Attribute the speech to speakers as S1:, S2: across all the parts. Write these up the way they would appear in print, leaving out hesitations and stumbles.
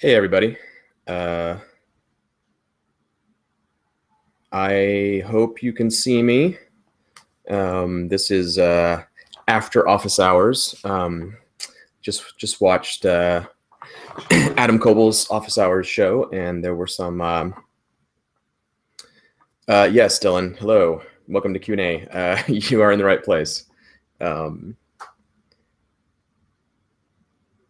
S1: Hey everybody. Uh, I hope you can see me. This is after office hours. Just watched Adam Koebel's office hours show, and there were some. Yes, Dylan. Hello. Welcome to Q&A. You are in the right place.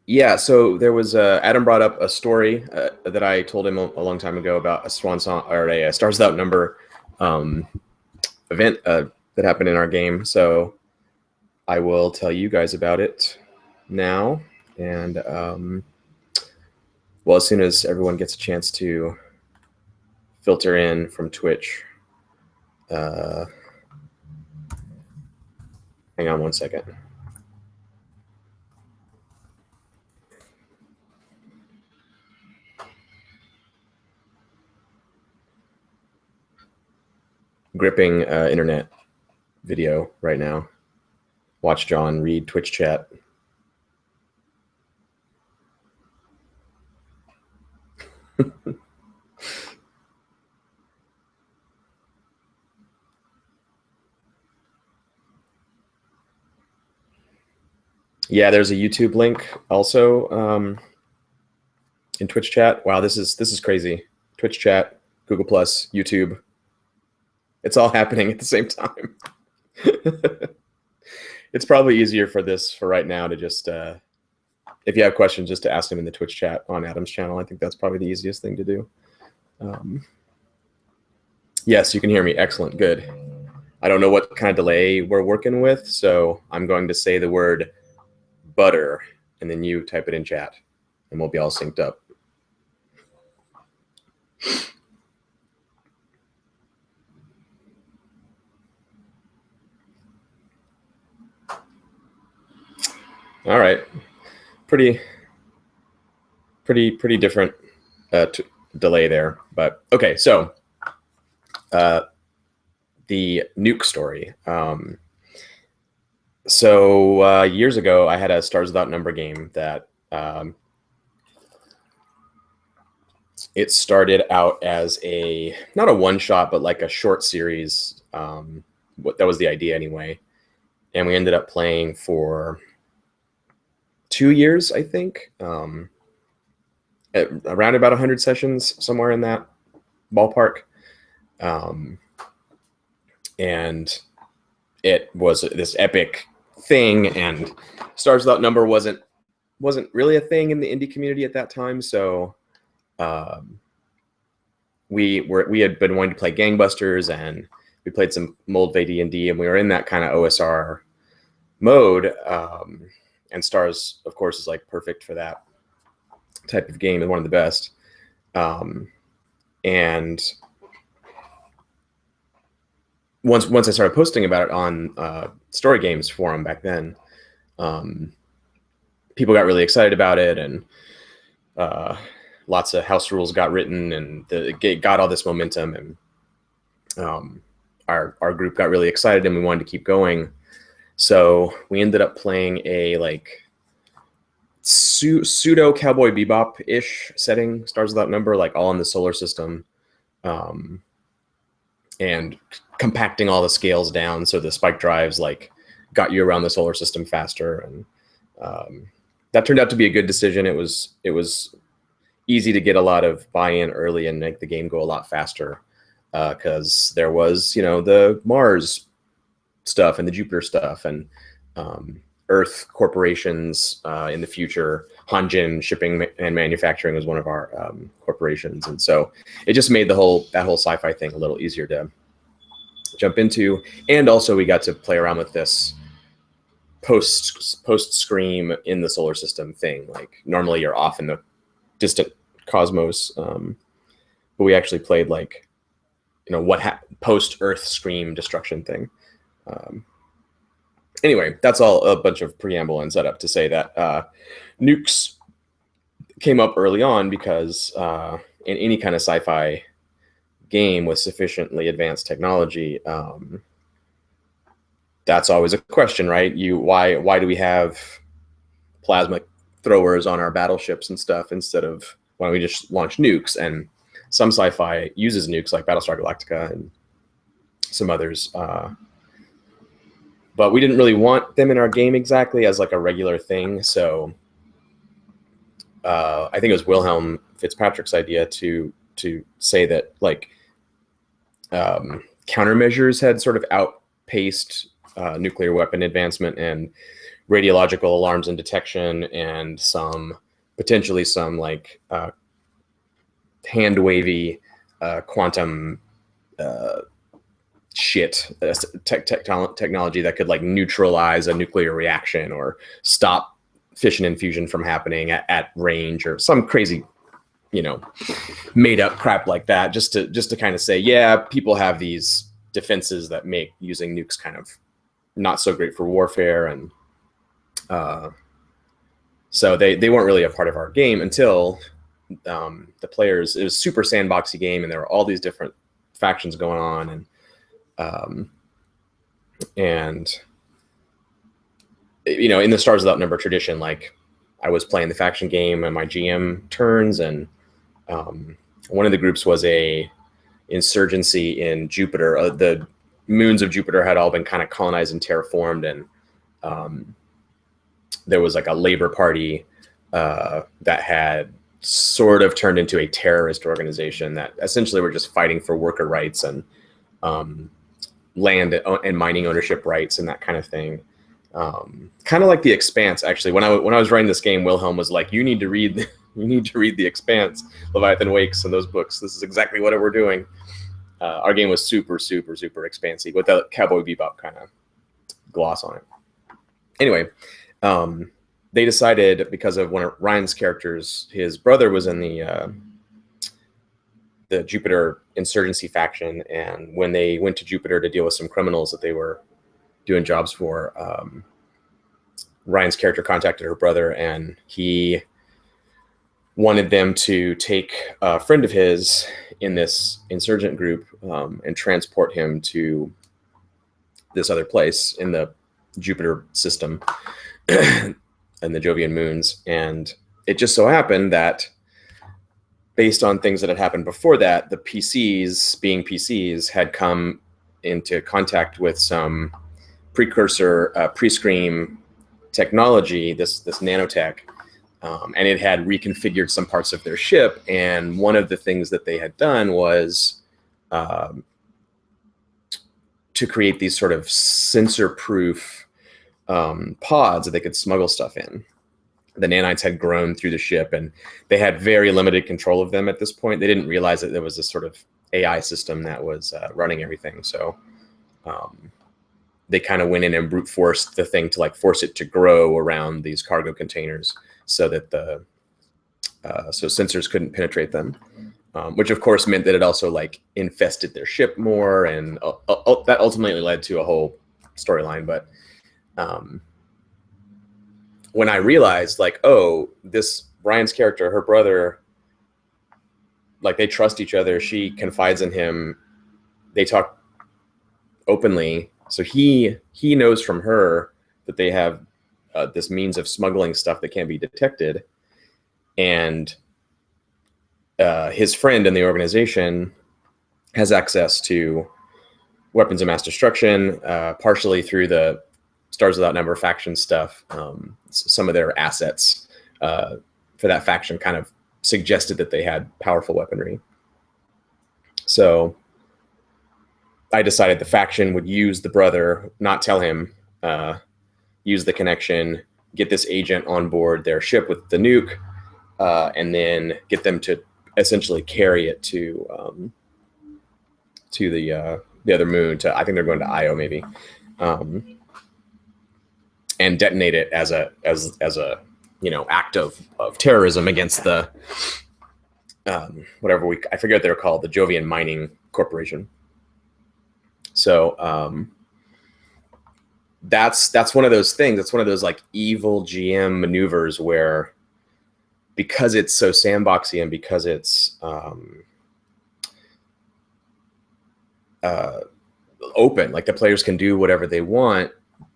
S1: Yeah, so there was Adam brought up a story that I told him a long time ago about a swan song or a Stars Without Number event that happened in our game. So I will tell you guys about it now. And well, as soon as everyone gets a chance to filter in from Twitch, hang on one second. Gripping internet video right now. Watch John read Twitch chat. Yeah, there's a YouTube link also in Twitch chat. Wow, this is crazy. Twitch chat, Google Plus, YouTube. It's all happening at the same time. It's probably easier for right now to just if you have questions, just to ask them in the Twitch chat on Adam's channel. I think that's probably the easiest thing to do. Yes, you can hear me. Excellent. Good. I don't know what kind of delay we're working with, so I'm going to say the word butter, and then you type it in chat, and we'll be all synced up. All right. Pretty different delay there, but okay. So the Nuke story. So years ago, I had a Stars Without Number game that it started out as not a one-shot, but like a short series. That was the idea anyway. And we ended up playing for 2 years, I think, around about 100 sessions, somewhere in that ballpark. And it was this epic thing, and Stars Without Number wasn't really a thing in the indie community at that time. So we had been wanting to play Gangbusters, and we played some Moldvay D&D, and we were in that kind of OSR mode. And Stars, of course, is like perfect for that type of game, and one of the best. And once I started posting about it on Story Games forum back then, people got really excited about it, and lots of house rules got written, and it got all this momentum, and our group got really excited, and we wanted to keep going. So we ended up playing a like pseudo Cowboy Bebop-ish setting, Stars Without Number, like all in the solar system, and compacting all the scales down so the spike drives like got you around the solar system faster, and that turned out to be a good decision. It was easy to get a lot of buy-in early and make the game go a lot faster, because there was, the Mars stuff and the Jupiter stuff, and Earth corporations in the future. Hanjin Shipping and Manufacturing was one of our corporations, and so it just made that whole sci-fi thing a little easier to jump into. And also we got to play around with this post Scream in the solar system thing. Like normally you're off in the distant cosmos, but we actually played like what post Earth Scream destruction thing. Anyway, that's all a bunch of preamble and setup to say that nukes came up early on because in any kind of sci-fi game with sufficiently advanced technology, that's always a question, right? Why do we have plasma throwers on our battleships and stuff instead of why don't we just launch nukes? And some sci-fi uses nukes, like Battlestar Galactica and some others. But we didn't really want them in our game exactly as like a regular thing. So I think it was Wilhelm Fitzpatrick's idea to say that like countermeasures had sort of outpaced nuclear weapon advancement and radiological alarms and detection, and potentially some like hand wavy quantum technology that could like neutralize a nuclear reaction or stop fission and fusion from happening at range, or some crazy, made up crap like that, just to kind of say, yeah, people have these defenses that make using nukes kind of not so great for warfare. And so they weren't really a part of our game until the players, it was super sandboxy game, and there were all these different factions going on. And in the Stars Without Number tradition, like I was playing the faction game and my GM turns, and one of the groups was a insurgency in Jupiter. The moons of Jupiter had all been kind of colonized and terraformed, and there was like a labor party that had sort of turned into a terrorist organization that essentially were just fighting for worker rights and land and mining ownership rights and that kind of thing. Kind of like The Expanse, actually. When I was writing this game, Wilhelm was like, "You need to read The Expanse, Leviathan Wakes, and those books. This is exactly what we're doing." Our game was super, super, super expansive with a Cowboy Bebop kind of gloss on it. Anyway, they decided, because of one of Ryan's characters, his brother was in the Jupiter insurgency faction, and when they went to Jupiter to deal with some criminals that they were doing jobs for, Ryan's character contacted her brother, and he wanted them to take a friend of his in this insurgent group and transport him to this other place in the Jupiter system and the Jovian moons. And it just so happened that, based on things that had happened before that, the PCs, being PCs, had come into contact with some precursor pre-scream technology, this nanotech, and it had reconfigured some parts of their ship. And one of the things that they had done was to create these sort of sensor-proof pods that they could smuggle stuff in. The nanites had grown through the ship, and they had very limited control of them at this point. They didn't realize that there was this sort of AI system that was running everything. So they kind of went in and brute forced the thing to like force it to grow around these cargo containers so that so sensors couldn't penetrate them, which of course meant that it also like infested their ship more, and that ultimately led to a whole storyline. But when I realized, like, oh, this Brian's character, her brother, like, they trust each other. She confides in him. They talk openly. So he knows from her that they have this means of smuggling stuff that can't be detected. And his friend in the organization has access to weapons of mass destruction, partially through the Stars Without Number faction stuff. Some of their assets for that faction kind of suggested that they had powerful weaponry. So I decided the faction would use the brother, not tell him, use the connection, get this agent on board their ship with the nuke, and then get them to essentially carry it to the other moon. I think they're going to Io maybe. And detonate it as a act of terrorism against the I forget what they're called, the Jovian Mining Corporation. So that's one of those things. That's one of those like evil GM maneuvers where, because it's so sandboxy and because it's open, like the players can do whatever they want,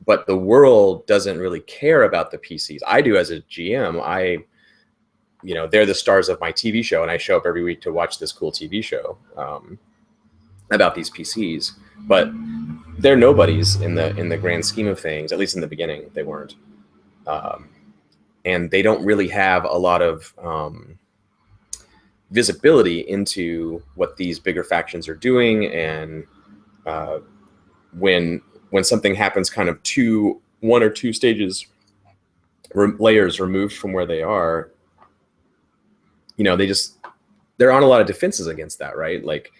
S1: but the world doesn't really care about the PCs. I do as a GM. they're the stars of my TV show, and I show up every week to watch this cool TV show about these PCs, but they're nobodies in the grand scheme of things. At least in the beginning, they weren't, and they don't really have a lot of visibility into what these bigger factions are doing, and when something happens kind of one or two stages layers removed from where they are, they're on a lot of defenses against that, right? Like,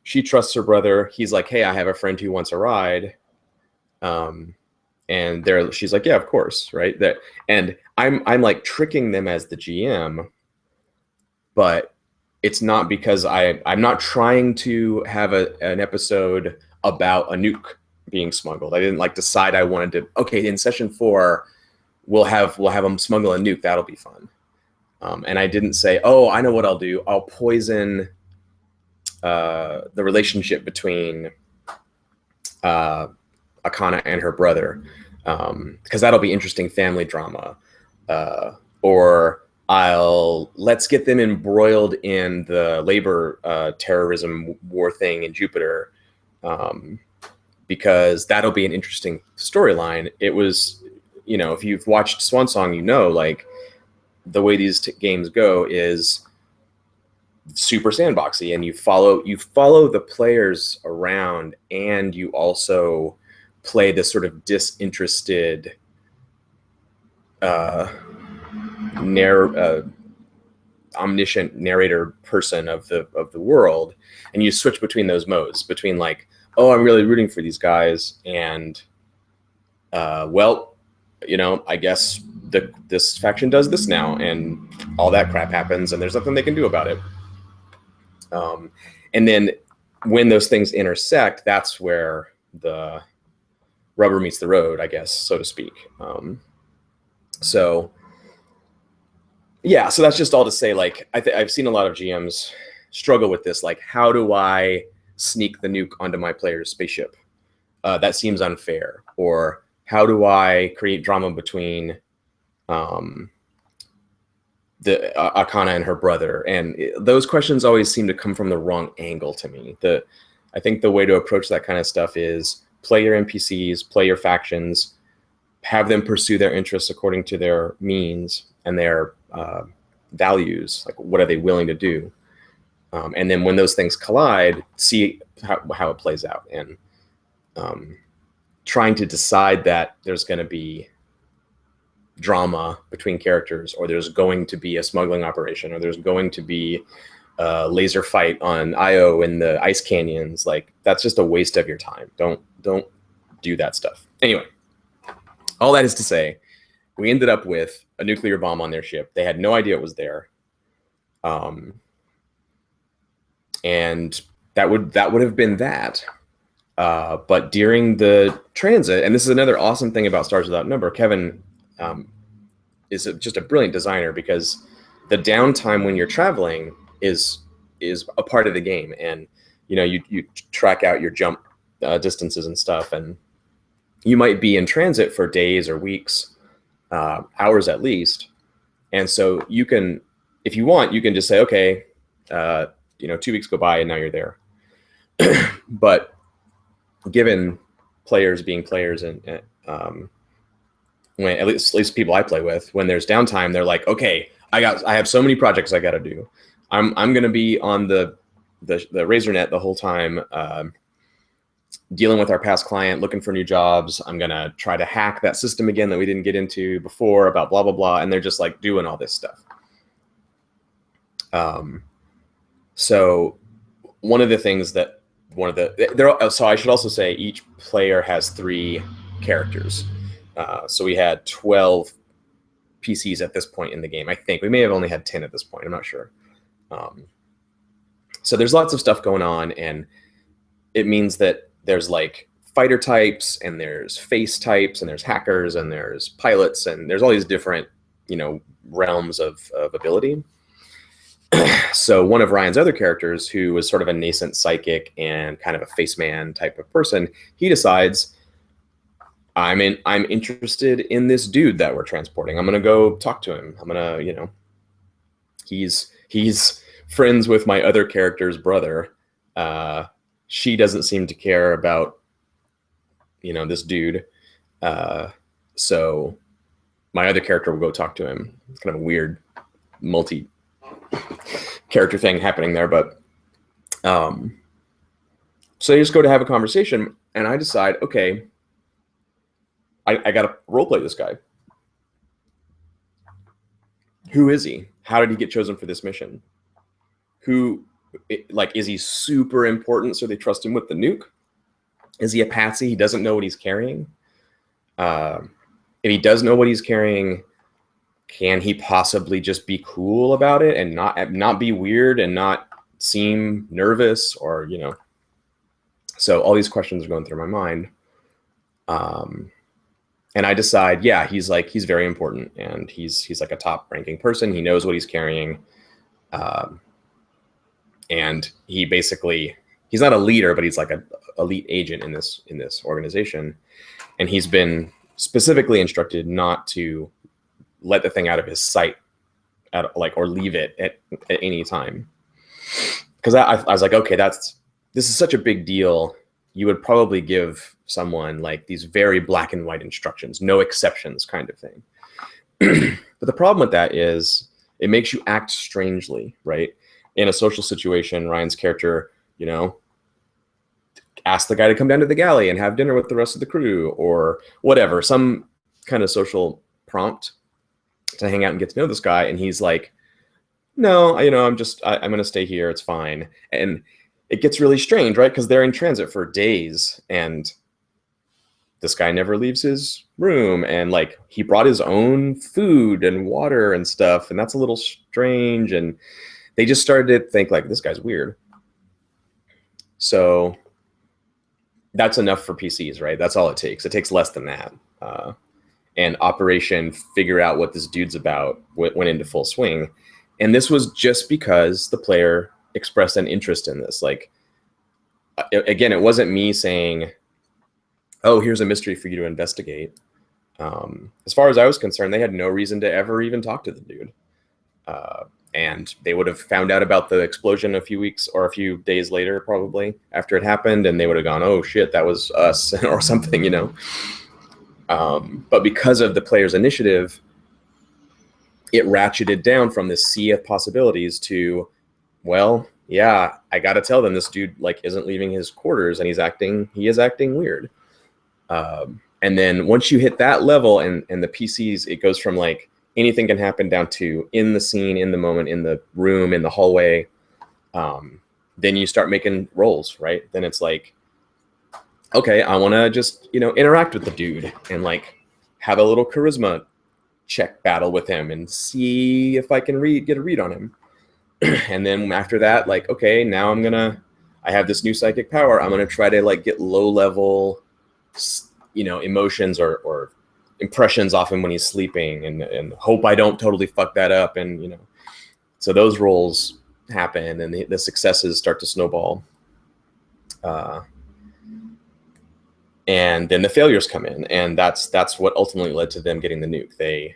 S1: she trusts her brother. He's like, hey, I have a friend who wants a ride. And she's like, yeah, of course, right? And I'm like tricking them as the GM, but it's not because I'm not trying to have an episode about a nuke being smuggled. I didn't like decide I wanted to, okay, in session 4, we'll have them smuggle a nuke. That'll be fun. And I didn't say, oh, I know what I'll do. I'll poison the relationship between Akana and her brother, because that'll be interesting family drama. Or let's get them embroiled in the labor terrorism war thing in Jupiter, because that'll be an interesting storyline. It was, if you've watched Swansong, like, the way these games go is super sandboxy, and you follow the players around, and you also play this sort of disinterested omniscient narrator person of the world, and you switch between those modes, between like, oh, I'm really rooting for these guys, and I guess this faction does this now, and all that crap happens, and there's nothing they can do about it. And then when those things intersect, that's where the rubber meets the road, I guess, so to speak. So that's just all to say, like, I've seen a lot of GMs struggle with this. Like, how do I sneak the nuke onto my player's spaceship? That seems unfair. Or how do I create drama between the Akana and her brother? And those questions always seem to come from the wrong angle to me. I think the way to approach that kind of stuff is play your NPCs, play your factions, have them pursue their interests according to their means and their values. Like, what are they willing to do? And then when those things collide, see how it plays out. And trying to decide that there's going to be drama between characters, or there's going to be a smuggling operation, or there's going to be a laser fight on Io in the ice canyons, like, that's just a waste of your time. Don't do that stuff. Anyway, all that is to say, we ended up with a nuclear bomb on their ship. They had no idea it was there. And that would have been that. But during the transit, and this is another awesome thing about Stars Without Number, Kevin is just a brilliant designer, because the downtime when you're traveling is a part of the game, and you track out your jump distances and stuff, and you might be in transit for days or weeks, hours at least, and so you can, if you want, you can just say, okay, 2 weeks go by and now you're there. But given players being players, and when at least people I play with, when there's downtime, they're like, okay, I have so many projects I got to do. I'm going to be on the RazorNet the whole time, dealing with our past client, looking for new jobs. I'm going to try to hack that system again that we didn't get into before, about blah, blah, blah. And they're just like doing all this stuff. So one of the things that so I should also say each player has 3 characters. So we had 12 PCs at this point in the game. I think we may have only had 10 at this point. I'm not sure. So there's lots of stuff going on, and it means that there's like fighter types, and there's face types, and there's hackers, and there's pilots, and there's all these different, realms of ability. So one of Ryan's other characters, who was sort of a nascent psychic and kind of a face man type of person, he decides, I'm interested in this dude that we're transporting. I'm going to go talk to him. I'm going to, He's friends with my other character's brother. She doesn't seem to care about, this dude. So my other character will go talk to him. It's kind of a weird multi-character thing happening there, but so they just go to have a conversation, and I decide, okay, I got to roleplay this guy. Who is he? How did he get chosen for this mission? Is he super important so they trust him with the nuke? Is he a patsy? He doesn't know what he's carrying. If he does know what he's carrying, can he possibly just be cool about it and not be weird and not seem nervous or, So all these questions are going through my mind. And I decide, yeah, he's very important, and he's like a top ranking person. He knows what he's carrying. And he's not a leader, but he's like a elite agent in this organization. And he's been specifically instructed not to let the thing out of his sight or leave it at any time. Because I was like, okay, this is such a big deal. You would probably give someone like these very black and white instructions, no exceptions kind of thing. But the problem with that is it makes you act strangely, right? In a social situation, Ryan's character, ask the guy to come down to the galley and have dinner with the rest of the crew or whatever, some kind of social prompt to hang out and get to know this guy. And he's like, no, I'm going to stay here. It's fine. And it gets really strange, right? Because they're in transit for days, and this guy never leaves his room, and like he brought his own food and water and stuff, and that's a little strange. And they just started to think like, this guy's weird. So that's enough for PCs, right? That's all it takes. It takes less than that. And Operation Figure Out What This Dude's About went into full swing. And this was just because the player expressed an interest in this. Like, again, it wasn't me saying, oh, here's a mystery for you to investigate. As far as I was concerned, they had no reason to ever even talk to the dude. And they would have found out about the explosion a few weeks or a few days later, probably after it happened. And they would have gone, oh shit, that was us or something, But because of the player's initiative, it ratcheted down from this sea of possibilities to, well, yeah, I got to tell them this dude like isn't leaving his quarters and he is acting weird. And then once you hit that level and the PCs, it goes from like anything can happen down to in the scene, in the moment, in the room, in the hallway. Then you start making rolls, right? Then it's like, okay, I want to just, interact with the dude and like have a little charisma check battle with him and see if I can get a read on him. And then after that, like, okay, now I have this new psychic power. I'm going to try to like get low level, emotions or impressions off him when he's sleeping and hope I don't totally fuck that up. And, so those rolls happen and the successes start to snowball. And then the failures come in, and that's what ultimately led to them getting the nuke.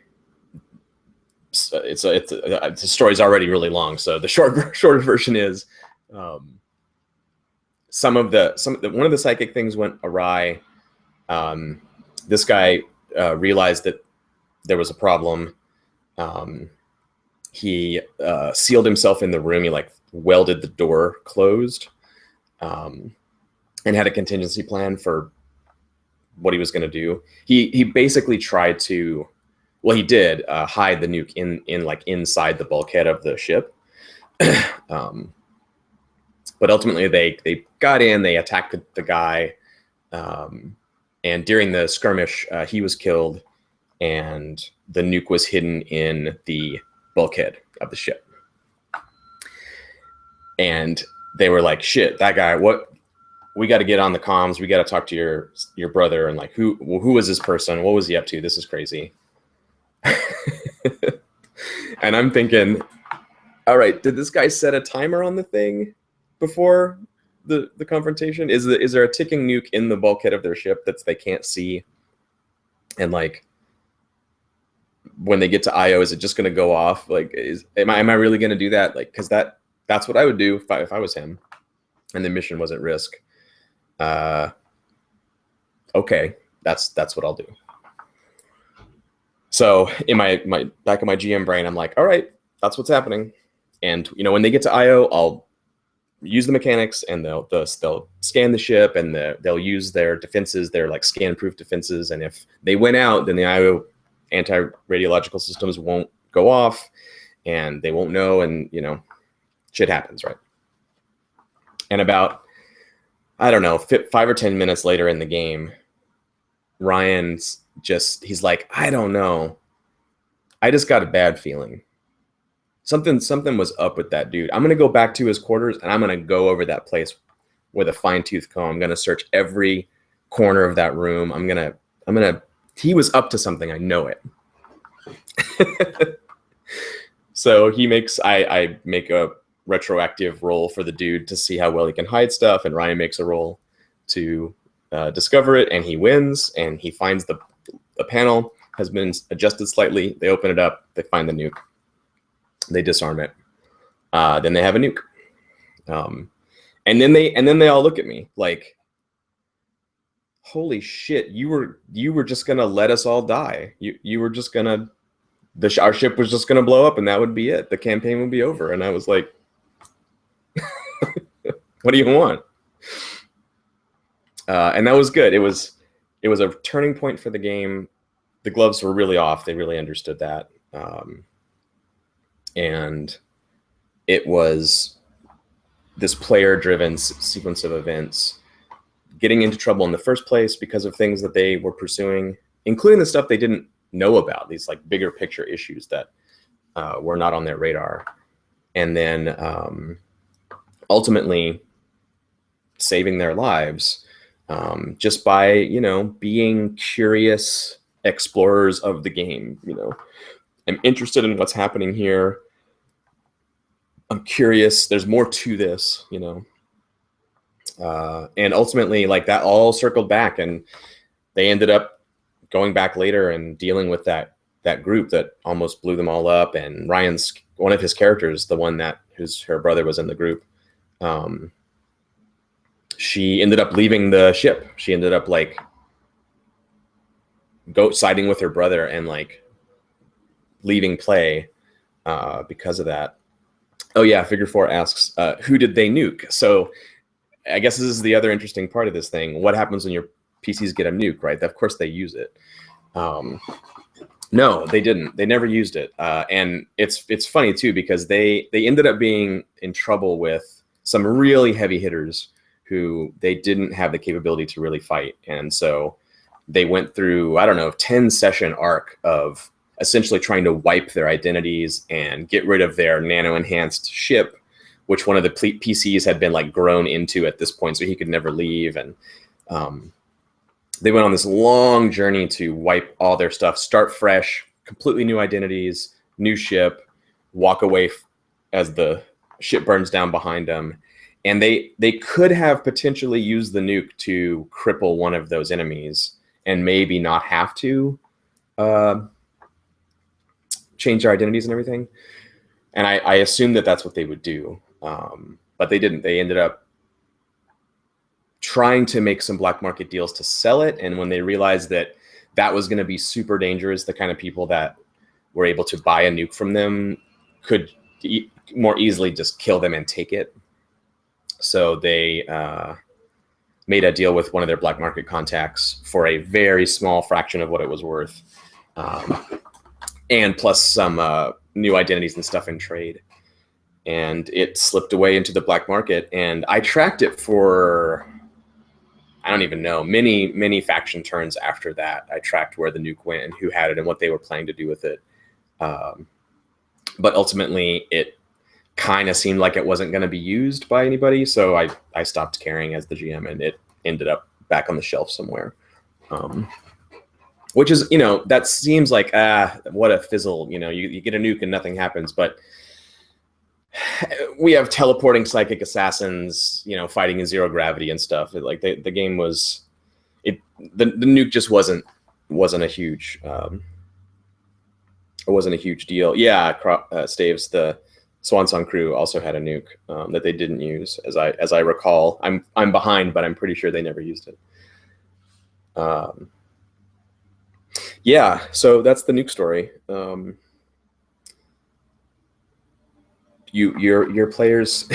S1: The story's already really long, so the shorter version is one of the psychic things went awry. This guy realized that there was a problem. He sealed himself in the room. He like welded the door closed, and had a contingency plan for what he was going to do. He basically tried to, well, he did hide the nuke in like inside the bulkhead of the ship. But ultimately they got in, they attacked the guy. And during the skirmish, he was killed and the nuke was hidden in the bulkhead of the ship. And they were like, shit, that guy, we got to get on the comms. We got to talk to your brother. And like, who was this person? What was he up to? This is crazy. And I'm thinking, all right, did this guy set a timer on the thing before the confrontation? Is there a ticking nuke in the bulkhead of their ship that they can't see? And like, when they get to IO, is it just going to go off? Like, am I really going to do that? Like, because that's what I would do if I was him, and the mission was at risk. Okay, that's what I'll do. So in my back of my GM brain, I'm like, all right, that's what's happening. And when they get to IO, I'll use the mechanics, and they'll scan the ship, and they'll use their defenses, their like scan-proof defenses. And if they win out, then the IO anti-radiological systems won't go off, and they won't know, and shit happens, right? And about, I don't know, 5 or 10 minutes later in the game, he's like, I don't know, I just got a bad feeling. Something was up with that dude. I'm going to go back to his quarters, and I'm going to go over that place with a fine-tooth comb. I'm going to search every corner of that room. He was up to something. I know it. So I make a retroactive roll for the dude to see how well he can hide stuff, and Ryan makes a roll to discover it, and he wins, and he finds the panel has been adjusted slightly. They open it up. They find the nuke. They disarm it. Then they have a nuke. And then they all look at me like, holy shit, you were just gonna let us all die. You were just gonna, our ship was just gonna blow up, and that would be it. The campaign would be over. And I was like, what do you want? And that was good. It was a turning point for the game. The gloves were really off. They really understood that. And it was this player-driven sequence of events, getting into trouble in the first place because of things that they were pursuing, including the stuff they didn't know about, these like bigger picture issues that were not on their radar. And then ultimately saving their lives just by, being curious explorers of the game. I'm interested in what's happening here. I'm curious. There's more to this, and ultimately, like, that all circled back, and they ended up going back later and dealing with that group that almost blew them all up. And Ryan's, one of his characters, the one her brother was in the group, she ended up leaving the ship. She ended up like siding with her brother and like leaving play because of that. Oh yeah, Figure 4 asks, who did they nuke? So I guess this is the other interesting part of this thing. What happens when your PCs get a nuke, right? Of course they use it. No, they didn't. They never used it. And it's funny too, because they ended up being in trouble with some really heavy hitters who they didn't have the capability to really fight. And so they went through, I don't know, 10-session arc of essentially trying to wipe their identities and get rid of their nano-enhanced ship, which one of the PCs had been like grown into at this point, so he could never leave. And they went on this long journey to wipe all their stuff, start fresh, completely new identities, new ship, walk away as the ship burns down behind them. And they could have potentially used the nuke to cripple one of those enemies and maybe not have to change their identities and everything. And I assumed that that's what they would do. But they didn't. They ended up trying to make some black market deals to sell it. And when they realized that that was going to be super dangerous, the kind of people that were able to buy a nuke from them could more easily just kill them and take it. So they made a deal with one of their black market contacts for a very small fraction of what it was worth. And plus some new identities and stuff in trade. And it slipped away into the black market. And I tracked it for, I don't even know, many faction turns after that. I tracked where the nuke went and who had it and what they were planning to do with it. But ultimately, it kind of seemed like it wasn't going to be used by anybody. So I stopped caring as the GM, and it ended up back on the shelf somewhere. Which is, that seems like, what a fizzle. You get a nuke and nothing happens. But we have teleporting psychic assassins, fighting in zero gravity and stuff. Like the game was, the nuke just wasn't a huge it wasn't a huge deal. Yeah, Staves, the Swan Song crew also had a nuke that they didn't use, as I recall. I'm behind, but I'm pretty sure they never used it. Yeah, so that's the nuke story. Your players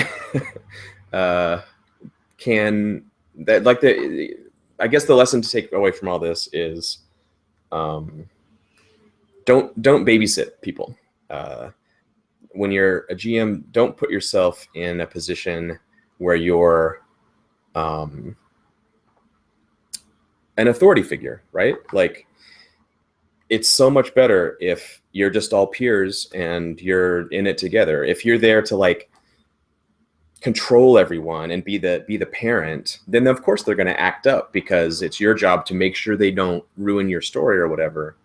S1: can that like the I guess the lesson to take away from all this is don't babysit people. When you're a GM, don't put yourself in a position where you're an authority figure, right? Like, it's so much better if you're just all peers and you're in it together. If you're there to like control everyone and be the parent, then of course they're going to act up because it's your job to make sure they don't ruin your story or whatever.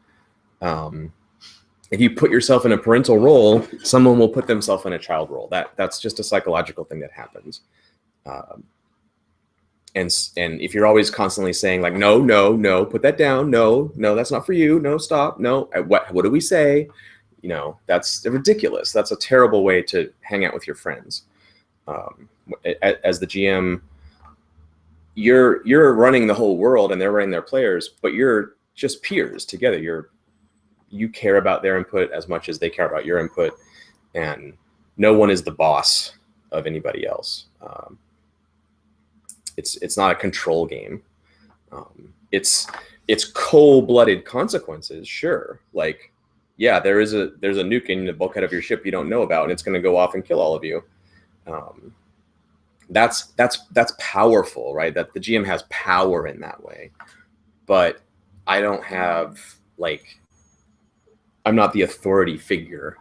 S1: If you put yourself in a parental role, someone will put themselves in a child role. That's just a psychological thing that happens. And if you're always constantly saying like, no, put that down, no, that's not for you, no, stop, no, what do we say? You know, that's ridiculous. That's a terrible way to hang out with your friends. As the GM, you're running the whole world and they're running their players, but you're just peers together. You care about their input as much as they care about your input, and no one is the boss of anybody else. It's not a control game. It's cold-blooded consequences, sure. Like, yeah, there's a nuke in the bulkhead of your ship you don't know about, and it's going to go off and kill all of you. That's powerful, right? That the GM has power in that way. But I don't have I'm not the authority figure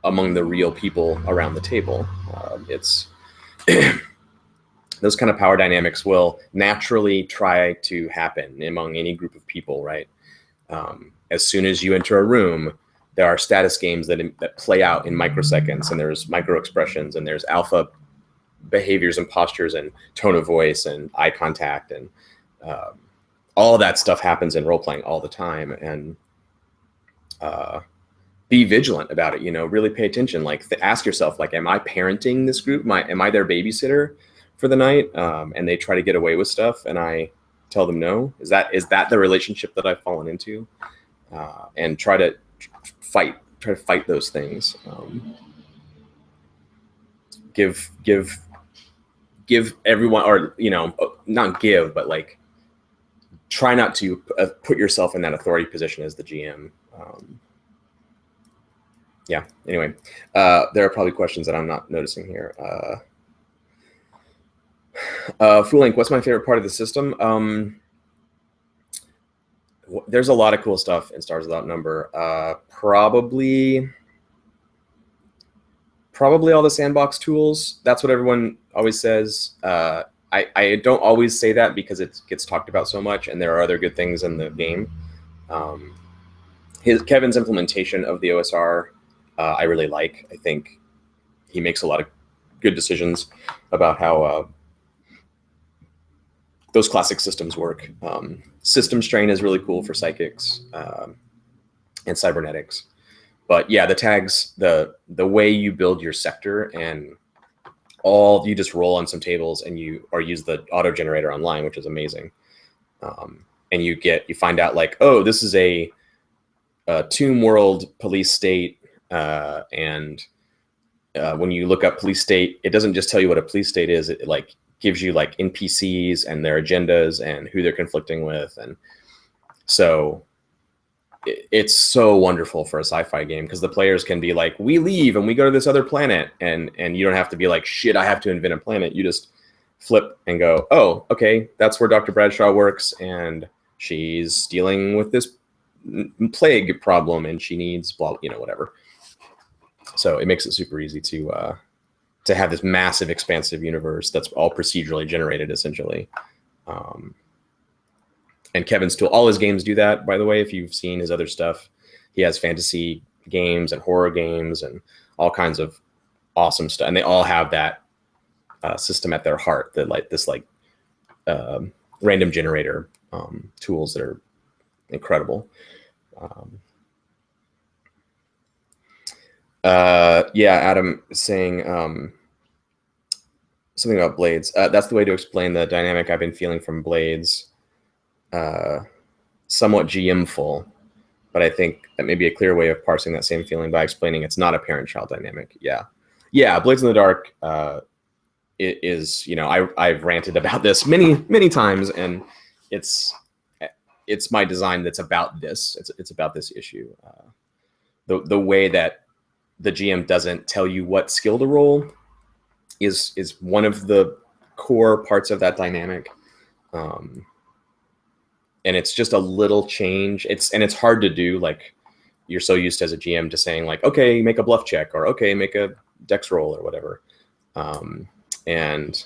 S1: among the real people around the table. It's those kind of power dynamics will naturally try to happen among any group of people, right? As soon as you enter a room, there are status games that play out in microseconds, and there's micro expressions, and there's alpha behaviors and postures and tone of voice and eye contact, and all that stuff happens in role playing all the time. And be vigilant about it. You know, really pay attention. Like, ask yourself, like, am I parenting this group? Am I their babysitter for the night? And they try to get away with stuff, and I tell them no. Is that the relationship that I've fallen into? And try to fight those things. Give everyone, or not give, but like try not to put yourself in that authority position as the GM. Yeah. Anyway, there are probably questions that I'm not noticing here. Foolink, what's my favorite part of the system? There's a lot of cool stuff in Stars Without Number. Probably all the sandbox tools. That's what everyone always says. I don't always say that because it gets talked about so much, and there are other good things in the game. Kevin's implementation of the OSR, I really like. I think he makes a lot of good decisions about how those classic systems work. System strain is really cool for psychics and cybernetics. But yeah, the tags, the way you build your sector, and you just roll on some tables and use the auto generator online, which is amazing. And you find out like, oh, this is a Tomb World police state, and when you look up police state, it doesn't just tell you what a police state is. It like gives you like NPCs and their agendas and who they're conflicting with, and so it's so wonderful for a sci-fi game because the players can be like, we leave and we go to this other planet, and you don't have to be like, shit, I have to invent a planet. You just flip and go, oh, okay, that's where Dr. Bradshaw works, and she's dealing with this plague problem, and she needs blah, whatever. So it makes it super easy to have this massive, expansive universe that's all procedurally generated, essentially. And Kevin's tool, all his games do that, by the way. If you've seen his other stuff, he has fantasy games and horror games and all kinds of awesome stuff, and they all have that system at their heart. That random generator tools that are incredible. Yeah, Adam is saying something about blades. That's the way to explain the dynamic I've been feeling from blades. Somewhat GM-ful, but I think that may be a clear way of parsing that same feeling by explaining it's not a parent-child dynamic. Yeah, Blades in the Dark it is, I've ranted about this many times, and it's my design that's about this. It's about this issue. The way that the GM doesn't tell you what skill to roll is one of the core parts of that dynamic. And it's just a little change. It's hard to do. Like, you're so used as a GM to saying like, okay, make a bluff check, or okay, make a dex roll, or whatever. And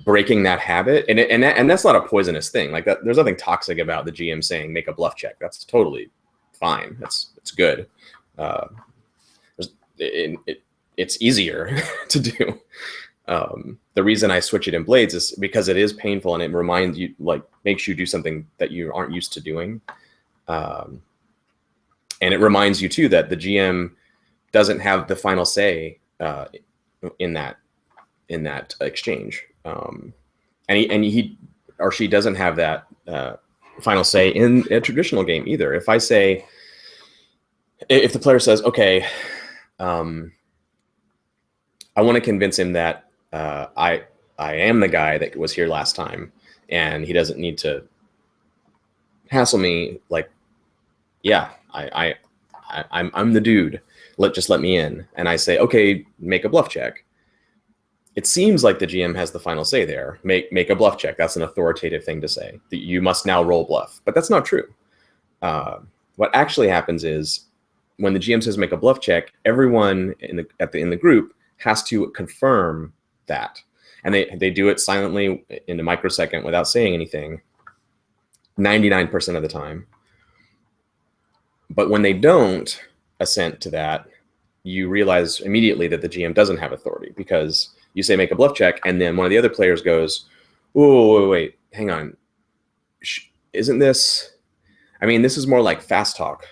S1: breaking that habit, and that's not a poisonous thing. Like, that, there's nothing toxic about the GM saying make a bluff check. That's totally fine. It's good. It's easier to do. The reason I switch it in Blades is because it is painful, and it reminds you, like, makes you do something that you aren't used to doing. And it reminds you too that the GM doesn't have the final say in that exchange. And he or she doesn't have that final say in a traditional game either. If the player says, okay, I want to convince him that I am the guy that was here last time, and he doesn't need to hassle me. Like, yeah, I'm the dude. Just let me in. And I say, okay, make a bluff check. It seems like the GM has the final say there. Make a bluff check. That's an authoritative thing to say. That you must now roll bluff, but that's not true. What actually happens is when the GM says make a bluff check, everyone in the group has to confirm that, and they do it silently in a microsecond without saying anything. 99% of the time. But when they don't assent to that, you realize immediately that the GM doesn't have authority, because you say make a bluff check, and then one of the other players goes, "Oh, wait, hang on. Isn't this? I mean, this is more like fast talk,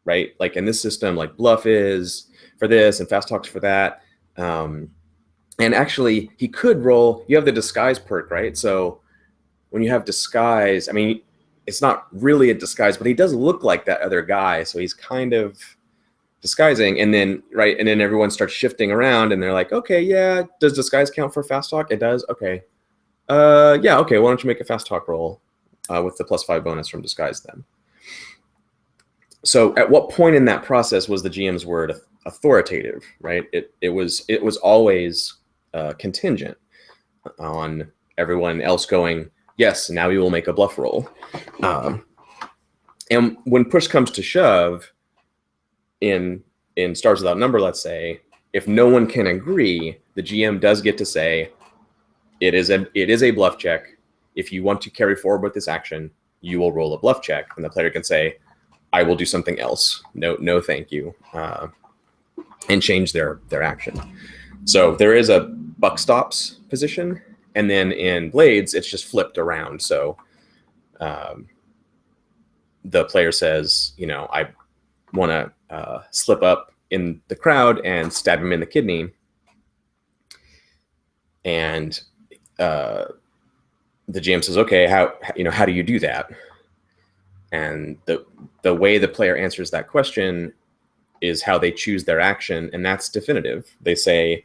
S1: right? Like, in this system, like, bluff is for this and fast talk's for that." And actually, he could roll. You have the disguise perk, right? So when you have disguise, I mean, it's not really a disguise, but he does look like that other guy, so he's kind of disguising. And then everyone starts shifting around, and they're like, okay, yeah, does disguise count for fast talk? It does. Okay. Yeah. Okay. Why don't you make a fast talk roll with the +5 bonus from disguise then? So at what point in that process was the GM's word authoritative, right? It was always contingent on everyone else going, yes, now we will make a bluff roll. And when push comes to shove, in Stars Without Number, let's say, if no one can agree, the GM does get to say, it is a bluff check. If you want to carry forward with this action, you will roll a bluff check, and the player can say, I will do something else. No, thank you, and change their action. So there is a buck stops position, and then in Blades, it's just flipped around. So the player says, I want to slip up in the crowd and stab him in the kidney, and the GM says, okay, how do you do that? And the way the player answers that question is how they choose their action, and that's definitive. They say,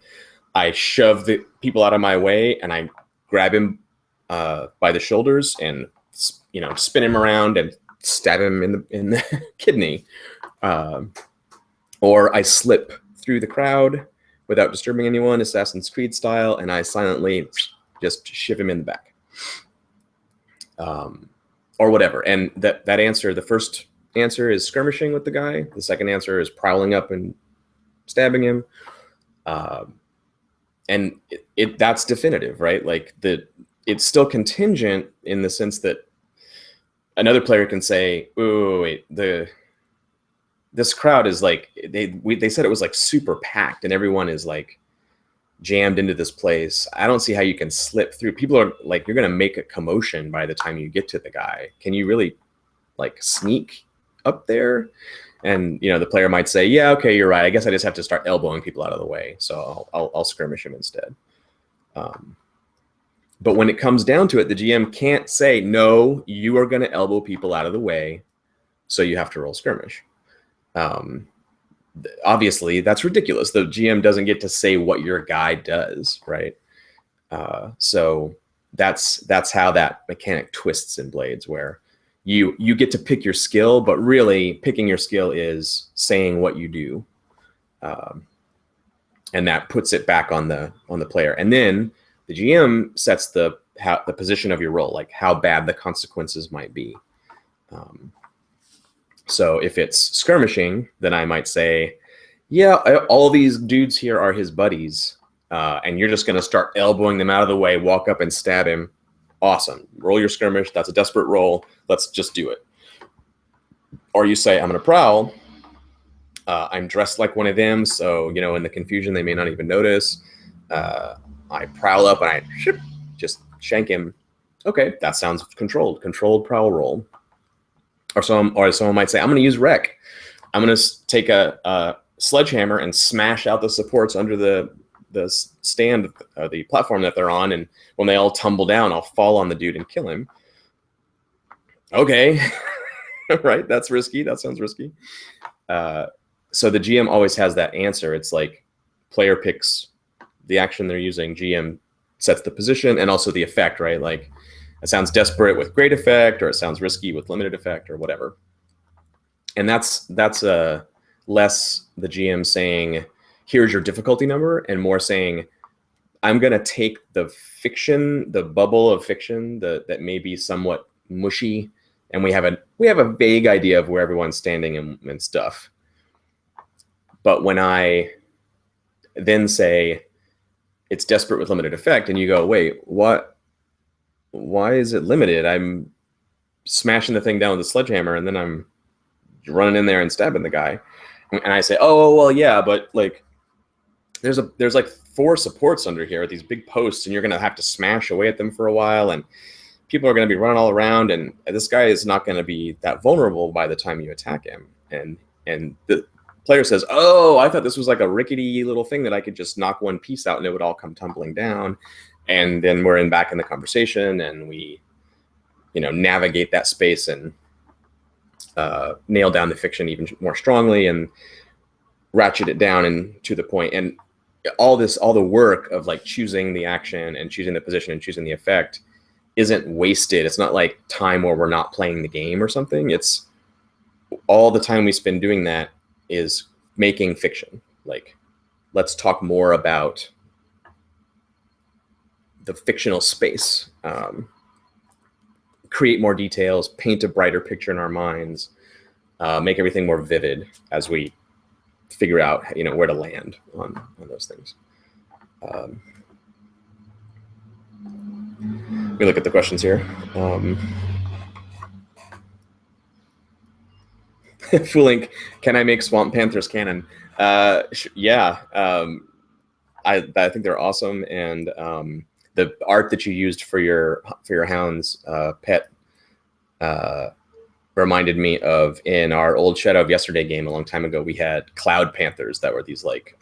S1: I shove the people out of my way, and I grab him by the shoulders and spin him around and stab him in the kidney, or I slip through the crowd without disturbing anyone, Assassin's Creed style, and I silently just shiv him in the back, or whatever. And that answer, the first answer is skirmishing with the guy. The second answer is prowling up and stabbing him. And that's definitive, right? Like, it's still contingent in the sense that another player can say, "Oh, wait, this crowd is like," they said it was like super packed, and everyone is like jammed into this place. I don't see how you can slip through. People are like, you're going to make a commotion by the time you get to the guy. Can you really like sneak up there? And the player might say, yeah, okay, you're right. I guess I just have to start elbowing people out of the way. So I'll skirmish him instead. But when it comes down to it, the GM can't say, no, you are going to elbow people out of the way, so you have to roll skirmish. Obviously, that's ridiculous. The GM doesn't get to say what your guy does, right? So that's how that mechanic twists in Blades, where you get to pick your skill, but really picking your skill is saying what you do, and that puts it back on the player. And then the GM sets the position of your roll, like how bad the consequences might be. So if it's skirmishing, then I might say, yeah, all these dudes here are his buddies, and you're just going to start elbowing them out of the way, walk up and stab him. Awesome. Roll your skirmish. That's a desperate roll. Let's just do it. Or you say, I'm going to prowl. I'm dressed like one of them, so, in the confusion, they may not even notice. I prowl up and I just shank him. Okay, that sounds controlled. Controlled prowl roll. Or someone might say, I'm going to use wreck. I'm going to take a sledgehammer and smash out the supports under the stand, the platform that they're on, and when they all tumble down, I'll fall on the dude and kill him. Okay, right? That's risky. That sounds risky. So the GM always has that answer. It's like player picks the action they're using, GM sets the position and also the effect, right? Like it sounds desperate with great effect, or it sounds risky with limited effect, or whatever. And that's less the GM saying, here's your difficulty number, and more saying, I'm going to take the fiction, the bubble of fiction that may be somewhat mushy, and we have a vague idea of where everyone's standing and stuff. But when I then say it's desperate with limited effect, and you go, wait, what? Why is it limited? I'm smashing the thing down with a sledgehammer, and then I'm running in there and stabbing the guy. And I say, oh, well, yeah, but like there's like 4 supports under here, these big posts, and you're going to have to smash away at them for a while, and people are going to be running all around, and this guy is not going to be that vulnerable by the time you attack him. And the player says, oh, I thought this was like a rickety little thing that I could just knock one piece out and it would all come tumbling down. And then we're back in the conversation, and we, navigate that space and nail down the fiction even more strongly and ratchet it down and to the point. And all the work of like choosing the action and choosing the position and choosing the effect isn't wasted. It's not like time where we're not playing the game or something. It's all the time we spend doing that is making fiction. Like, let's talk more about the fictional space, create more details, paint a brighter picture in our minds, make everything more vivid as we figure out, where to land on those things. Let me look at the questions here. Foolink, can I make Swamp Panthers canon? Yeah, I think they're awesome, and the art that you used for your hound's pet reminded me of, in our old Shadow of Yesterday game a long time ago, we had cloud panthers that were these like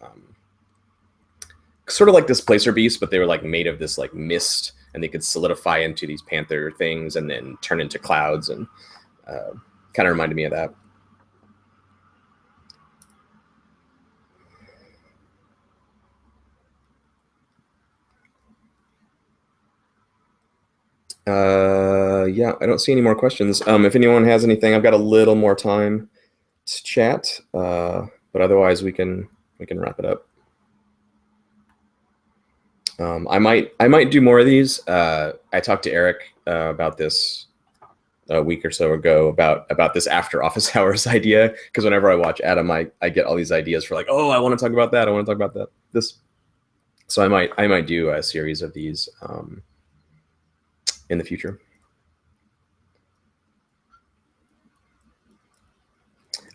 S1: sort of like displacer beasts, but they were like made of this like mist, and they could solidify into these panther things and then turn into clouds, and kind of reminded me of that. Yeah, I don't see any more questions. If anyone has anything, I've got a little more time to chat, but otherwise we can wrap it up. I might do more of these. I talked to Eric about this a week or so ago about this after office hours idea, because whenever I watch Adam, I get all these ideas for like, oh, I want to talk about that. I want to talk about this. So I might do a series of these in the future.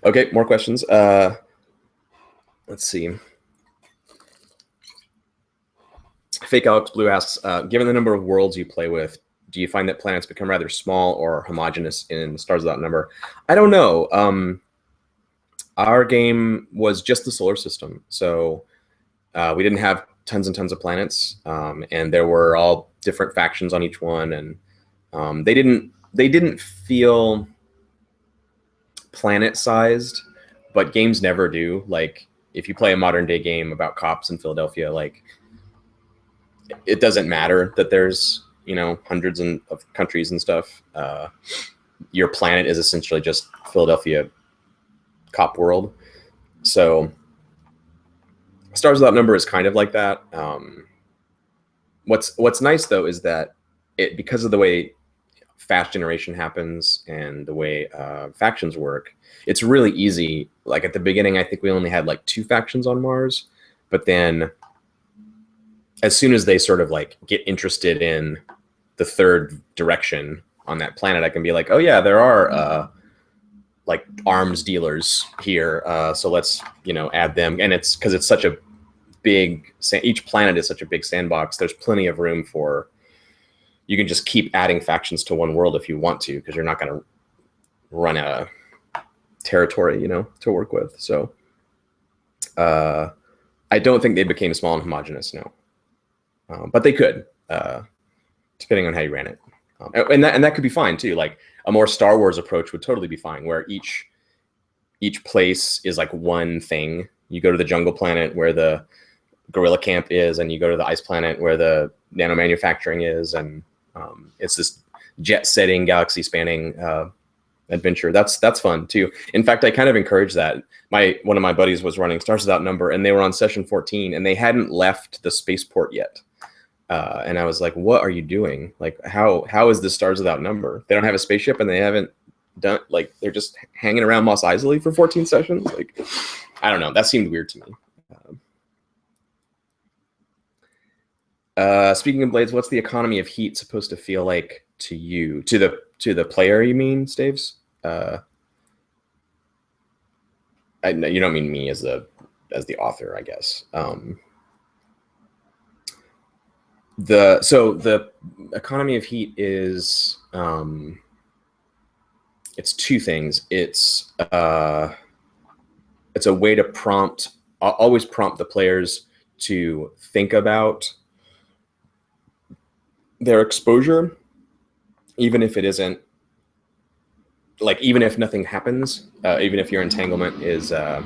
S1: Okay, more questions. Let's see. Fake Alex Blue asks, given the number of worlds you play with, do you find that planets become rather small or homogeneous in stars without number? I don't know. Our game was just the solar system, so we didn't have tons and tons of planets, and there were all different factions on each one, and they didn't feel planet sized, but games never do. Like if you play a modern day game about cops in Philadelphia, like it doesn't matter that there's hundreds of countries and stuff. Your planet is essentially just Philadelphia cop world. So Stars Without Number is kind of like that. What's nice though is that because of the way fast generation happens and the way factions work, it's really easy. Like at the beginning, I think we only had like 2 factions on Mars, but then as soon as they sort of like get interested in the third direction on that planet, I can be like, oh yeah, there are like arms dealers here, so let's add them. And it's because it's such a big, each planet is such a big sandbox. There's plenty of room for, you can just keep adding factions to one world if you want to, because you're not going to run out of territory, to work with. So I don't think they became small and homogenous, no. But they could, depending on how you ran it. And that could be fine too. Like a more Star Wars approach would totally be fine, where each place is like one thing. You go to the jungle planet where the gorilla camp is, and you go to the ice planet where the nano manufacturing is, and it's this jet-setting, galaxy-spanning adventure. That's fun too. In fact, I kind of encourage that. One of my buddies was running Stars Without Number, and they were on session 14, and they hadn't left the spaceport yet. And I was like, "What are you doing? Like, how is this Stars Without Number? They don't have a spaceship, and they haven't done, like, they're just hanging around Mos Eisley for 14 sessions. Like, I don't know. That seemed weird to me." Speaking of Blades, what's the economy of heat supposed to feel like to you? To the player, you mean, Staves? You don't mean me as the author, I guess. The economy of heat is it's 2 things. It's a way to always prompt the players to think about their exposure, even if it isn't, like, even if nothing happens, even if your entanglement is not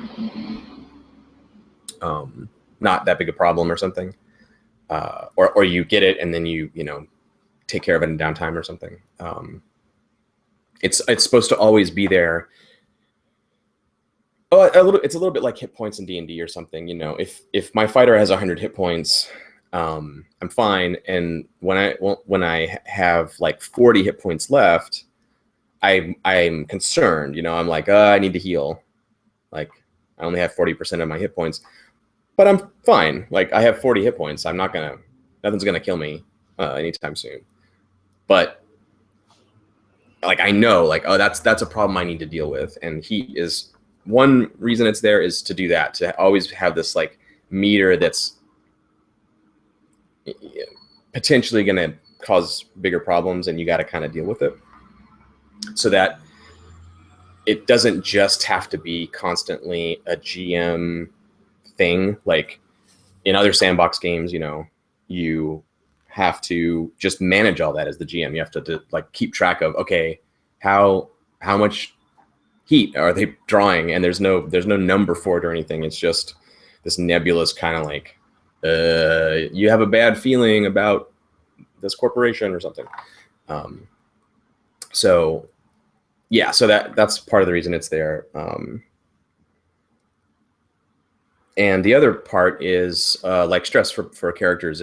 S1: that big a problem or something, or you get it and then you take care of it in downtime or something. It's supposed to always be there. Oh, it's a little bit like hit points in D&D or something. If my fighter has 100 hit points, I'm fine. And when I have like 40 hit points left, I'm concerned. I'm like, I need to heal. Like, I only have 40% of my hit points, but I'm fine. Like, I have 40 hit points. Nothing's gonna kill me anytime soon. But like, I know, like, oh, that's a problem I need to deal with. And heat is one reason it's there, is to do that, to always have this like meter that's potentially going to cause bigger problems, and you got to kind of deal with it, so that it doesn't just have to be constantly a GM thing. Like in other sandbox games, you have to just manage all that as the GM. You have to like keep track of, okay, how much heat are they drawing, and there's no number for it or anything. It's just this nebulous kind of like, you have a bad feeling about this corporation or something. So yeah, so that's part of the reason it's there. And the other part is like stress for characters.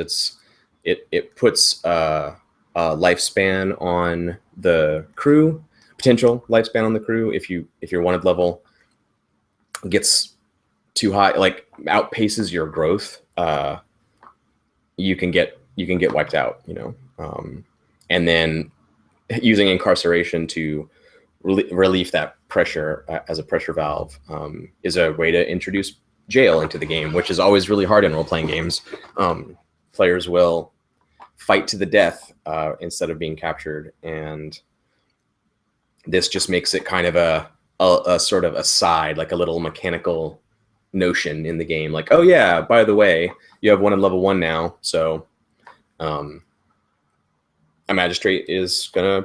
S1: It puts a lifespan on the crew, potential lifespan on the crew. If your wanted level gets too high, like outpaces your growth, you can get wiped out, and then using incarceration to relieve that pressure as a pressure valve is a way to introduce jail into the game, which is always really hard in role-playing games. Players will fight to the death instead of being captured, and this just makes it kind of a sort of aside, like a little mechanical notion in the game, like, oh yeah, by the way, you have one in level 1 now, so a magistrate is gonna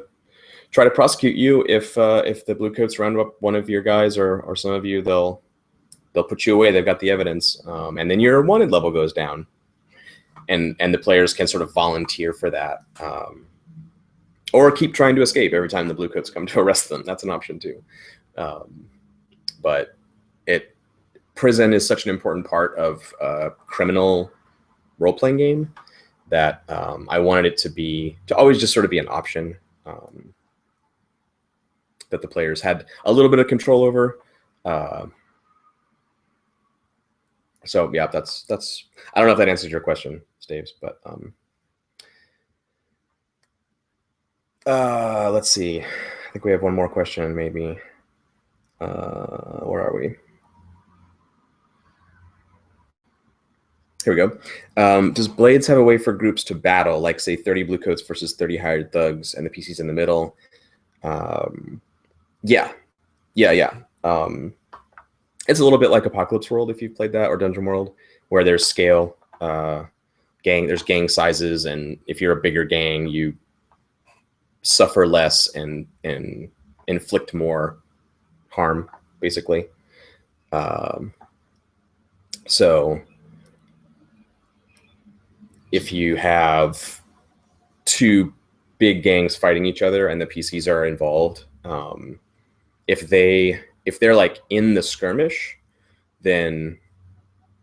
S1: try to prosecute you if the bluecoats round up one of your guys or some of you. They'll put you away. They've got the evidence, and then your wanted level goes down, and the players can sort of volunteer for that, or keep trying to escape every time the bluecoats come to arrest them. That's an option too. But prison is such an important part of a criminal role-playing game that I wanted it to always just sort of be an option that the players had a little bit of control over. So yeah, that's I don't know if that answers your question, Staves, but let's see. I think we have one more question, maybe. Where are we? Here we go. Does Blades have a way for groups to battle, like say 30 bluecoats versus 30 hired thugs and the PCs in the middle? Yeah. It's a little bit like Apocalypse World, if you've played that, or Dungeon World, where there's scale, there's gang sizes, and if you're a bigger gang, you suffer less and inflict more harm, basically. So if you have two big gangs fighting each other and the PCs are involved, if they're like in the skirmish, then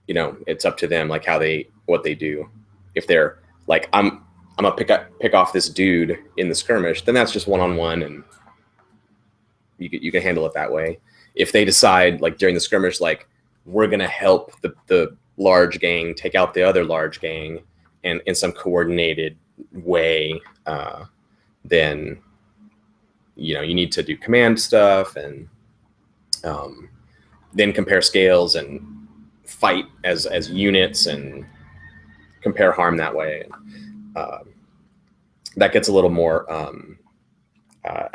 S1: it's up to them, like what they do. If they're like, I'm gonna pick off this dude in the skirmish, then that's just one-on-one, and you can handle it that way. If they decide, like during the skirmish, like we're gonna help the large gang take out the other large gang, and in some coordinated way, then you need to do command stuff, and then compare scales and fight as units and compare harm that way. That gets a little more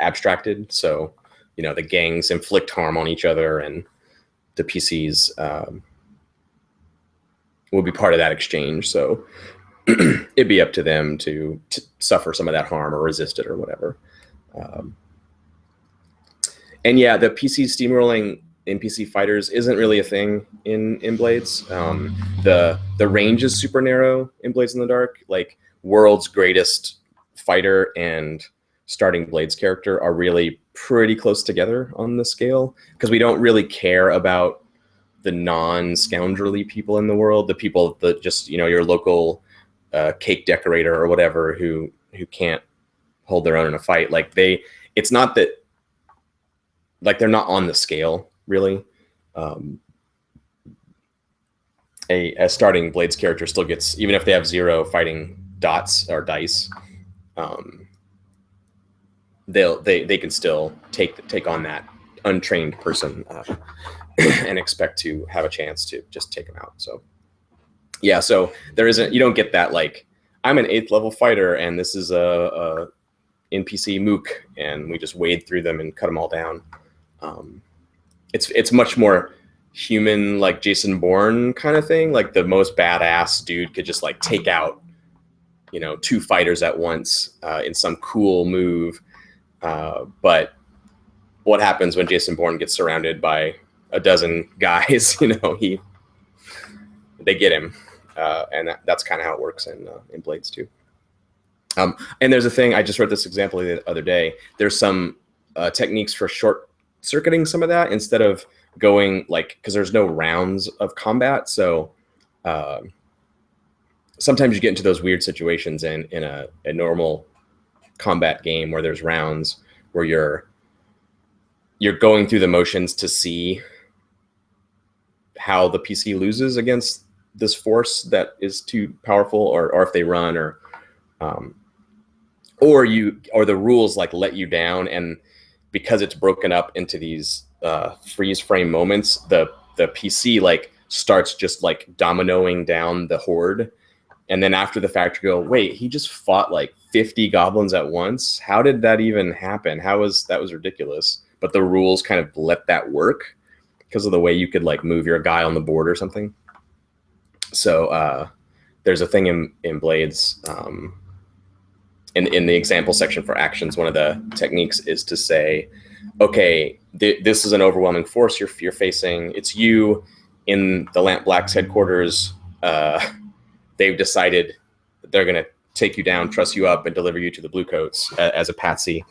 S1: abstracted. So, the gangs inflict harm on each other, and the PCs will be part of that exchange. So it'd be up to them to suffer some of that harm or resist it or whatever. And yeah, the PC steamrolling NPC fighters isn't really a thing in Blades. The range is super narrow in Blades in the Dark. Like World's Greatest Fighter and starting Blades character are really pretty close together on the scale, because we don't really care about the non-scoundrelly people in the world, the people that just your local cake decorator or whatever who can't hold their own in a fight. Like it's not that, like, they're not on the scale really. A starting Blades character still gets, even if they have 0 fighting dots or dice, they can still take on that untrained person and expect to have a chance to just take them out. So yeah, so you don't get that, like, I'm an 8th level fighter and this is a NPC Mook and we just wade through them and cut them all down. It's much more human, like Jason Bourne kind of thing. Like the most badass dude could just like take out 2 fighters at once in some cool move. But what happens when Jason Bourne gets surrounded by a dozen guys? They get him, and that's kind of how it works in Blades too. And there's a thing, I just wrote this example the other day. There's some techniques for short circuiting some of that, instead of going because there's no rounds of combat. So sometimes you get into those weird situations in a normal combat game where there's rounds, where you're going through the motions to see how the PC loses against this force that is too powerful, or if they run, or the rules let you down, and because it's broken up into these freeze frame moments, the PC starts just dominoing down the horde, and then after the fact you go, wait, he just fought 50 goblins at once? How did that even happen? That was ridiculous. but the rules kind of let that work because of the way you could like move your guy on the board or something. So there's a thing in Blades, in the example section for actions, one of the techniques is to say, okay, this is an overwhelming force you're facing. It's you in the Lamp Black's headquarters. They've decided that they're going to take you down, truss you up, and deliver you to the Bluecoats as a patsy.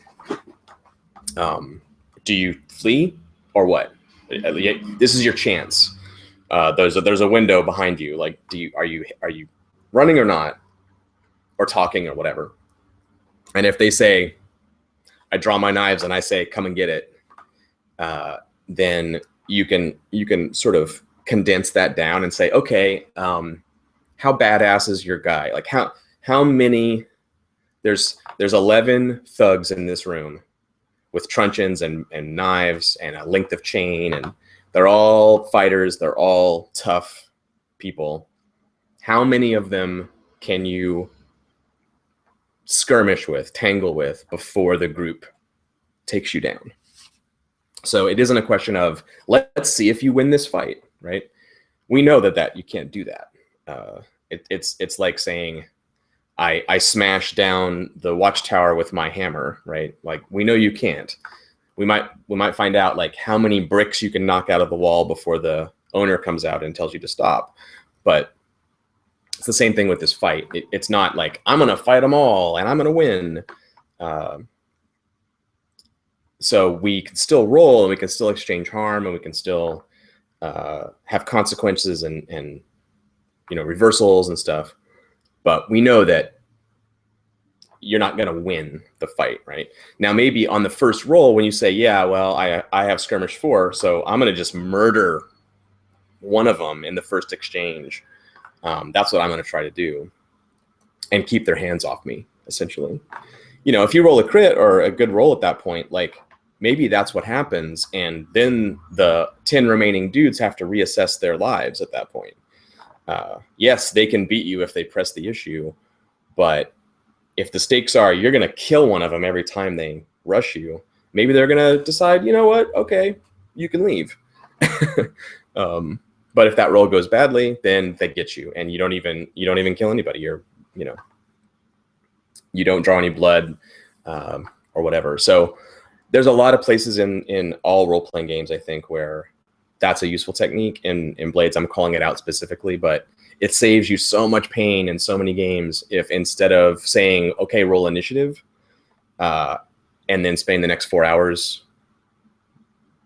S1: Do you flee or what? This is your chance. There's a window behind you. Like, are you running or not, or talking or whatever? And if they say, I draw my knives and I say, come and get it, then you can sort of condense that down and say, okay, how badass is your guy? Like how many? There's 11 thugs in this room with truncheons and knives and a length of chain, and they're all fighters. They're all tough people. How many of them can you skirmish with, tangle with, before the group takes you down? So it isn't a question of, let's see if you win this fight, right? We know that you can't do that. It's like saying, I smash down the watchtower with my hammer, right? Like, we know you can't. We might find out like how many bricks you can knock out of the wall before the owner comes out and tells you to stop. But it's the same thing with this fight. It's not like, I'm going to fight them all and I'm going to win. So we can still roll and we can still exchange harm and we can still have consequences and reversals and stuff. But we know that you're not going to win the fight, right? Now, maybe on the first roll, when you say, yeah, well, I have skirmish 4, so I'm going to just murder one of them in the first exchange. That's what I'm going to try to do and keep their hands off me, essentially. If you roll a crit or a good roll at that point, like, maybe that's what happens. And then the 10 remaining dudes have to reassess their lives at that point. Yes, they can beat you if they press the issue, but if the stakes are you're going to kill one of them every time they rush you, maybe they're going to decide, you know what, okay, you can leave. But if that roll goes badly, then they get you, and you don't even kill anybody. You don't draw any blood or whatever. So there's a lot of places in all role-playing games, I think, where that's a useful technique. In Blades, I'm calling it out specifically, but it saves you so much pain in so many games if instead of saying, okay, roll initiative, and then spending the next 4 hours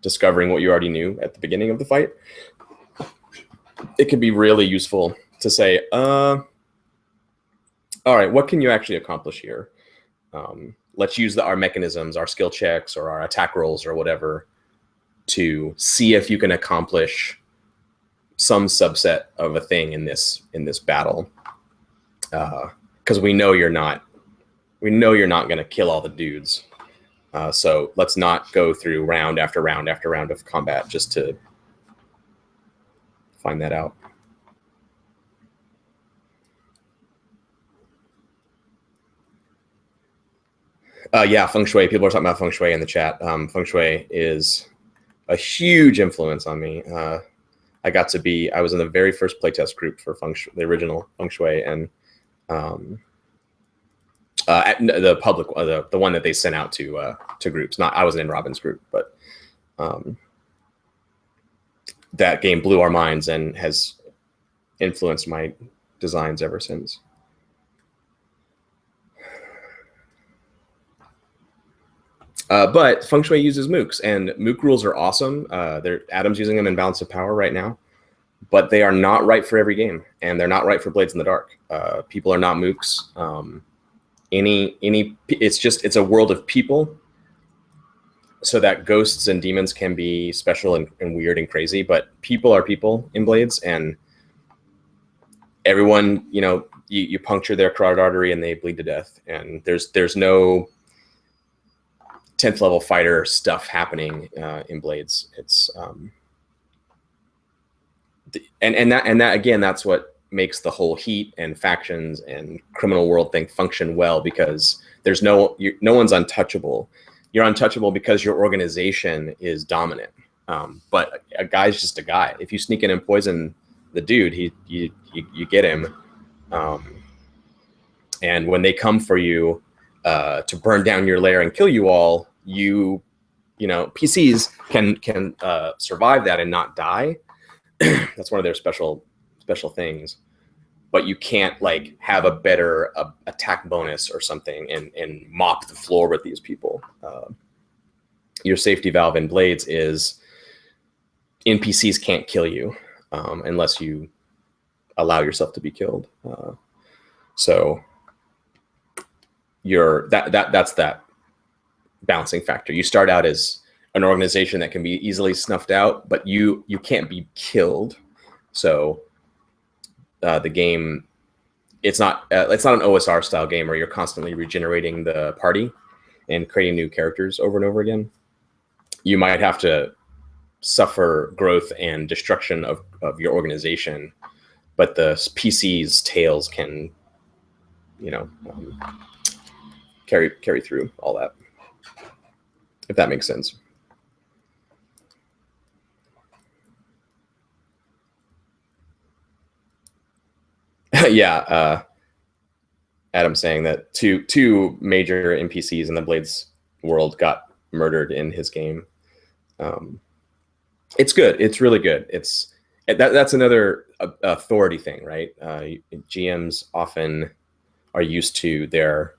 S1: discovering what you already knew at the beginning of the fight, it can be really useful to say, all right, what can you actually accomplish here? Let's use our mechanisms, our skill checks, or our attack rolls, or whatever, to see if you can accomplish some subset of a thing in this battle. Because we know you're not going to kill all the dudes. So let's not go through round after round after round of combat just to find that out. Yeah, feng shui. People are talking about feng shui in the chat. Feng shui is a huge influence on me. I was in the very first playtest group for feng shui, the original feng shui, and the public, the one that they sent out to groups. I wasn't in Robin's group, but that game blew our minds and has influenced my designs ever since. But feng shui uses mooks, and mook rules are awesome. Adam's using them in Balance of Power right now, but they are not right for every game, and they're not right for Blades in the Dark. People are not mooks. It's a world of people, so that ghosts and demons can be special and weird and crazy, but people are people in Blades, and everyone, you puncture their carotid artery and they bleed to death, and there's no 10th level fighter stuff happening in Blades. It's and that again, that's what makes the whole heat and factions and criminal world thing function well, because there's no one's untouchable. you're untouchable because your organization is dominant. But a guy's just a guy. If you sneak in and poison the dude, you get him. And when they come for you to burn down your lair and kill you all, you know, PCs can survive that and not die. That's one of their special things. But you can't like have a better attack bonus or something and mop the floor with these people. Your safety valve in Blades is NPCs can't kill you unless you allow yourself to be killed. So that's that balancing factor. You start out as an organization that can be easily snuffed out, but you can't be killed. So the game, it's not an OSR style game where you're constantly regenerating the party and creating new characters over and over again. You might have to suffer growth and destruction of your organization, but the PC's tails can, you know, carry through all that, if that makes sense. Yeah, Adam's saying that two major NPCs in the Blades world got murdered in his game. It's good. It's really good. That's another authority thing, right? GMs often are used to their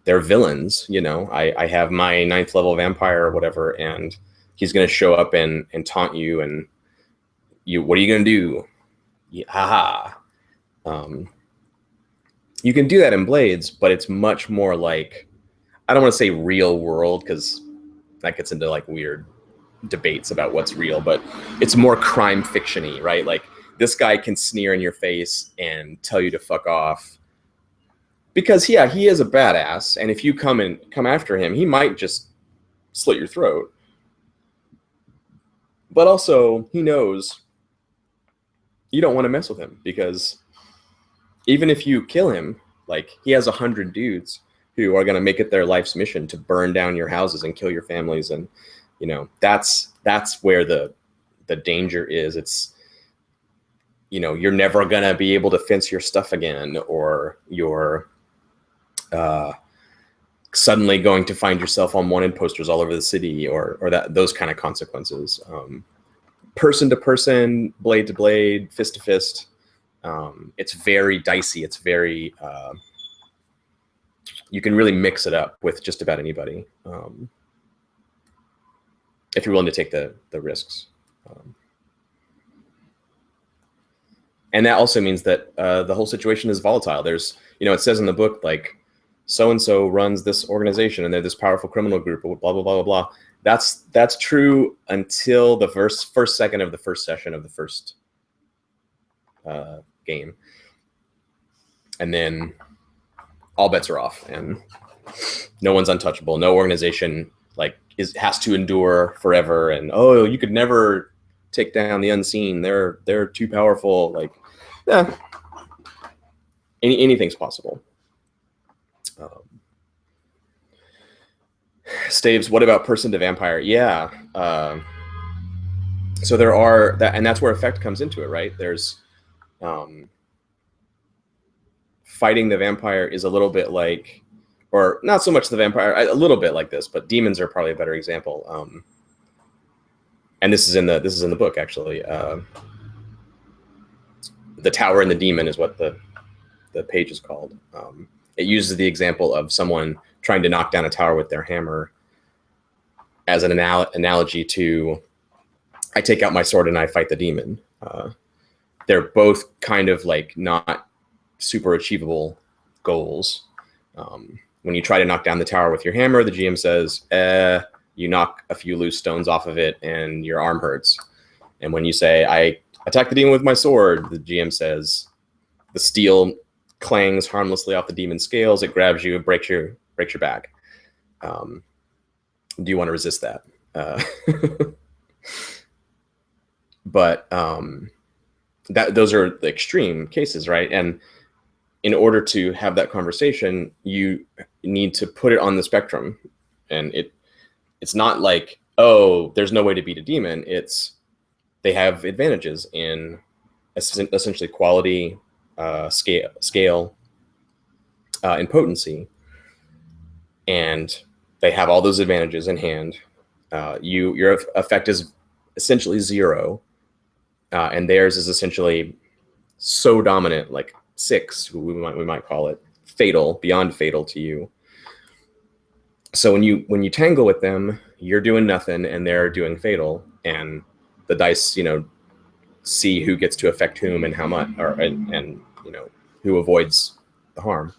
S1: villains. You know, I have my 9th level vampire or whatever, and he's going to show up and taunt you, and what are you going to do? Haha. You can do that in Blades, but it's much more like, I don't want to say real world because that gets into like weird debates about what's real, but it's more crime fiction-y, right? Like this guy can sneer in your face and tell you to fuck off because yeah, he is a badass, and if you come after him, he might just slit your throat. But also he knows you don't want to mess with him because even if you kill him, like he has 100 dudes who are going to make it their life's mission to burn down your houses and kill your families. And, you know, that's where the danger is. It's, you know, you're never going to be able to fence your stuff again, or you're suddenly going to find yourself on wanted posters all over the city, or those kind of consequences. Person to person, blade to blade, fist to fist. It's very dicey. It's very, you can really mix it up with just about anybody if you're willing to take the risks. And that also means that the whole situation is volatile. There's, you know, it says in the book, like, so-and-so runs this organization and they're this powerful criminal group, blah, blah, blah, blah, blah. That's true until the first second of the first session of the first game. And then all bets are off and no one's untouchable. No organization like has to endure forever. And, oh, you could never take down the unseen. They're too powerful. Like, yeah, anything's possible. Staves, what about person to vampire? Yeah. So there are that, and that's where effect comes into it, right? There's fighting the vampire is a little bit like, or not so much the vampire, a little bit like this, but demons are probably a better example. And this is in the book, actually. The Tower and the Demon is what the page is called. It uses the example of someone trying to knock down a tower with their hammer as an analogy to, I take out my sword and I fight the demon. They're both kind of like not super achievable goals. When you try to knock down the tower with your hammer, the GM says, you knock a few loose stones off of it and your arm hurts. And when you say, I attack the demon with my sword, the GM says, the steel clangs harmlessly off the demon's scales, it grabs you, it breaks your back. Do you want to resist that? But those are the extreme cases, right? And in order to have that conversation, you need to put it on the spectrum. And it's not like, oh, there's no way to beat a demon. It's they have advantages in essentially quality, scale, and potency, and they have all those advantages in hand. Your effect is essentially 0, and theirs is essentially so dominant, like 6, we might call it, fatal, beyond fatal to you. So when you tangle with them, you're doing nothing, and they're doing fatal, and the dice, see who gets to affect whom and how much, and who avoids the harm.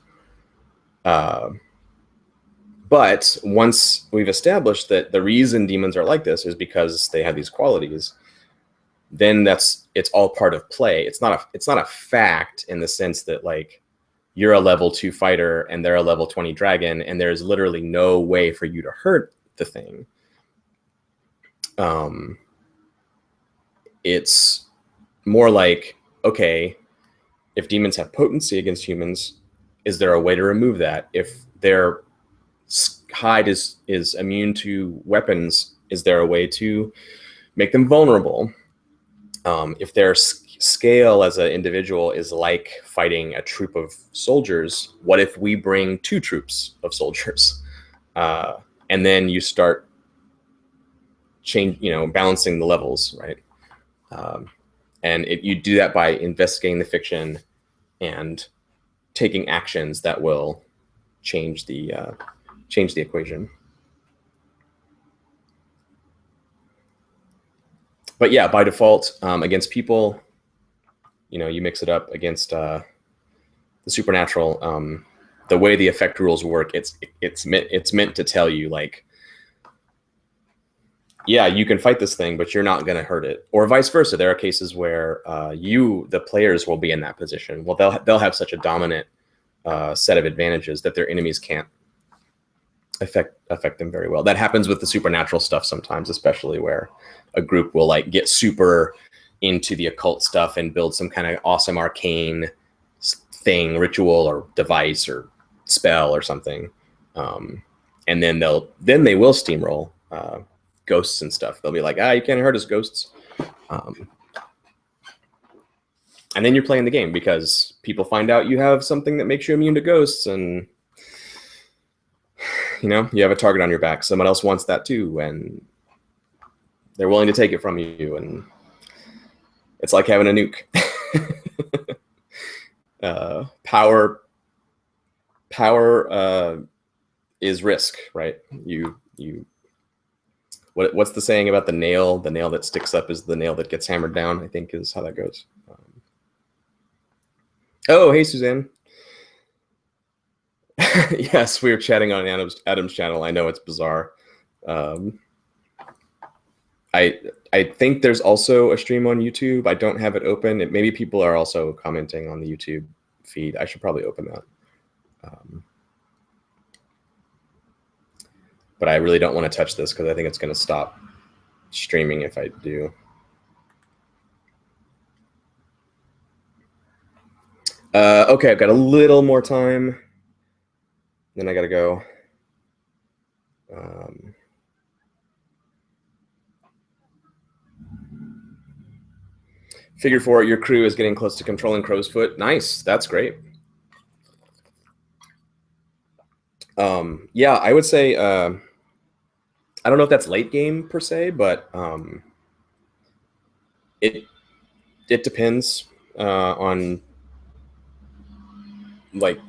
S1: But once we've established that the reason demons are like this is because they have these qualities, then it's all part of play. It's not a fact in the sense that like you're a level 2 fighter and they're a level 20 dragon, and there's literally no way for you to hurt the thing. It's more like, okay, if demons have potency against humans, is there a way to remove that? If their hide is immune to weapons, is there a way to make them vulnerable? If their scale as an individual is like fighting a troop of soldiers, what if we bring 2 troops of soldiers? And then you start balancing the levels, right? And you do that by investigating the fiction and taking actions that will change the equation. But yeah, by default, against people, you mix it up. Against the supernatural, the way the effect rules work, it's meant to tell you, like, yeah, you can fight this thing, but you're not going to hurt it, or vice versa. There are cases where the players will be in that position. Well, they'll have such a dominant set of advantages that their enemies can't affect them very well. That happens with the supernatural stuff sometimes, especially where a group will like get super into the occult stuff and build some kind of awesome arcane thing, ritual or device or spell or something, and then they will steamroll ghosts and stuff. They'll be like, you can't hurt us, ghosts. And then you're playing the game because people find out you have something that makes you immune to ghosts, and you have a target on your back. Someone else wants that too, and they're willing to take it from you, and it's like having a nuke. Power is risk, right? What's the saying about the nail? The nail that sticks up is the nail that gets hammered down, I think is how that goes. Oh, hey, Suzanne. Yes, we were chatting on Adam's channel. I know it's bizarre. I think there's also a stream on YouTube. I don't have it open. Maybe people are also commenting on the YouTube feed. I should probably open that. But I really don't want to touch this because I think it's going to stop streaming if I do. Okay, I've got a little more time. Then I got to go. Figure 4, your crew is getting close to controlling Crow's Foot. Nice, that's great. Yeah, I would say, I don't know if that's late game per se, but it depends on like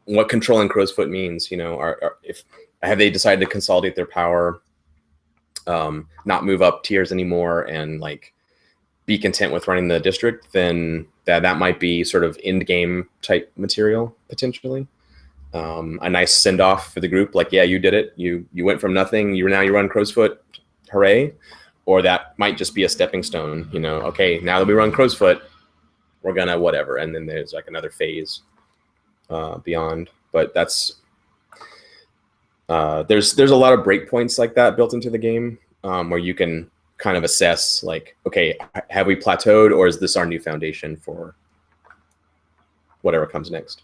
S1: what controlling Crow's Foot means. If have they decided to consolidate their power, not move up tiers anymore, and like be content with running the district, then that might be sort of end game type material potentially. A nice send off for the group, like, yeah, you did it. You went from nothing. You run Crow's Foot, hooray! Or that might just be a stepping stone. Okay, now that we run Crow's Foot, we're gonna whatever, and then there's like another phase beyond. But that's there's a lot of breakpoints like that built into the game where you can kind of assess, like, okay, have we plateaued, or is this our new foundation for whatever comes next?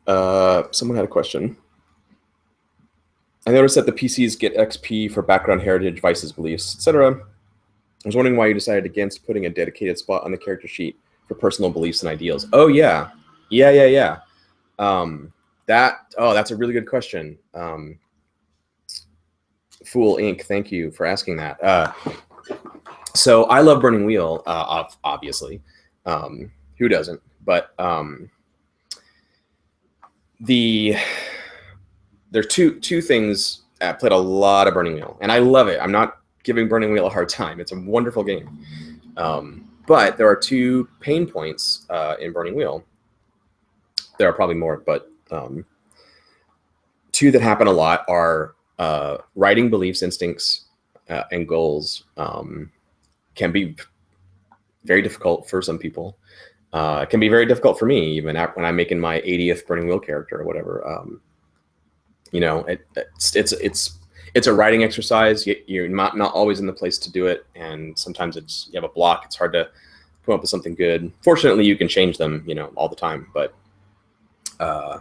S1: Someone had a question. I noticed that the PCs get XP for background, heritage, vices, beliefs, etc. I was wondering why you decided against putting a dedicated spot on the character sheet for personal beliefs and ideals. Oh yeah. That's a really good question. Fool Inc. Thank you for asking that. So I love Burning Wheel, obviously. Who doesn't? But there's two things. I played a lot of Burning Wheel, and I love it. I'm not giving Burning Wheel a hard time. It's a wonderful game. But there are two pain points in Burning Wheel. There are probably more, but two that happen a lot are writing beliefs, instincts, and goals can be very difficult for some people. It can be very difficult for me, even when I'm making my 80th Burning Wheel character or whatever. It's a writing exercise. You're not always in the place to do it, and sometimes you have a block. It's hard to come up with something good. Fortunately, you can change them, all the time. But so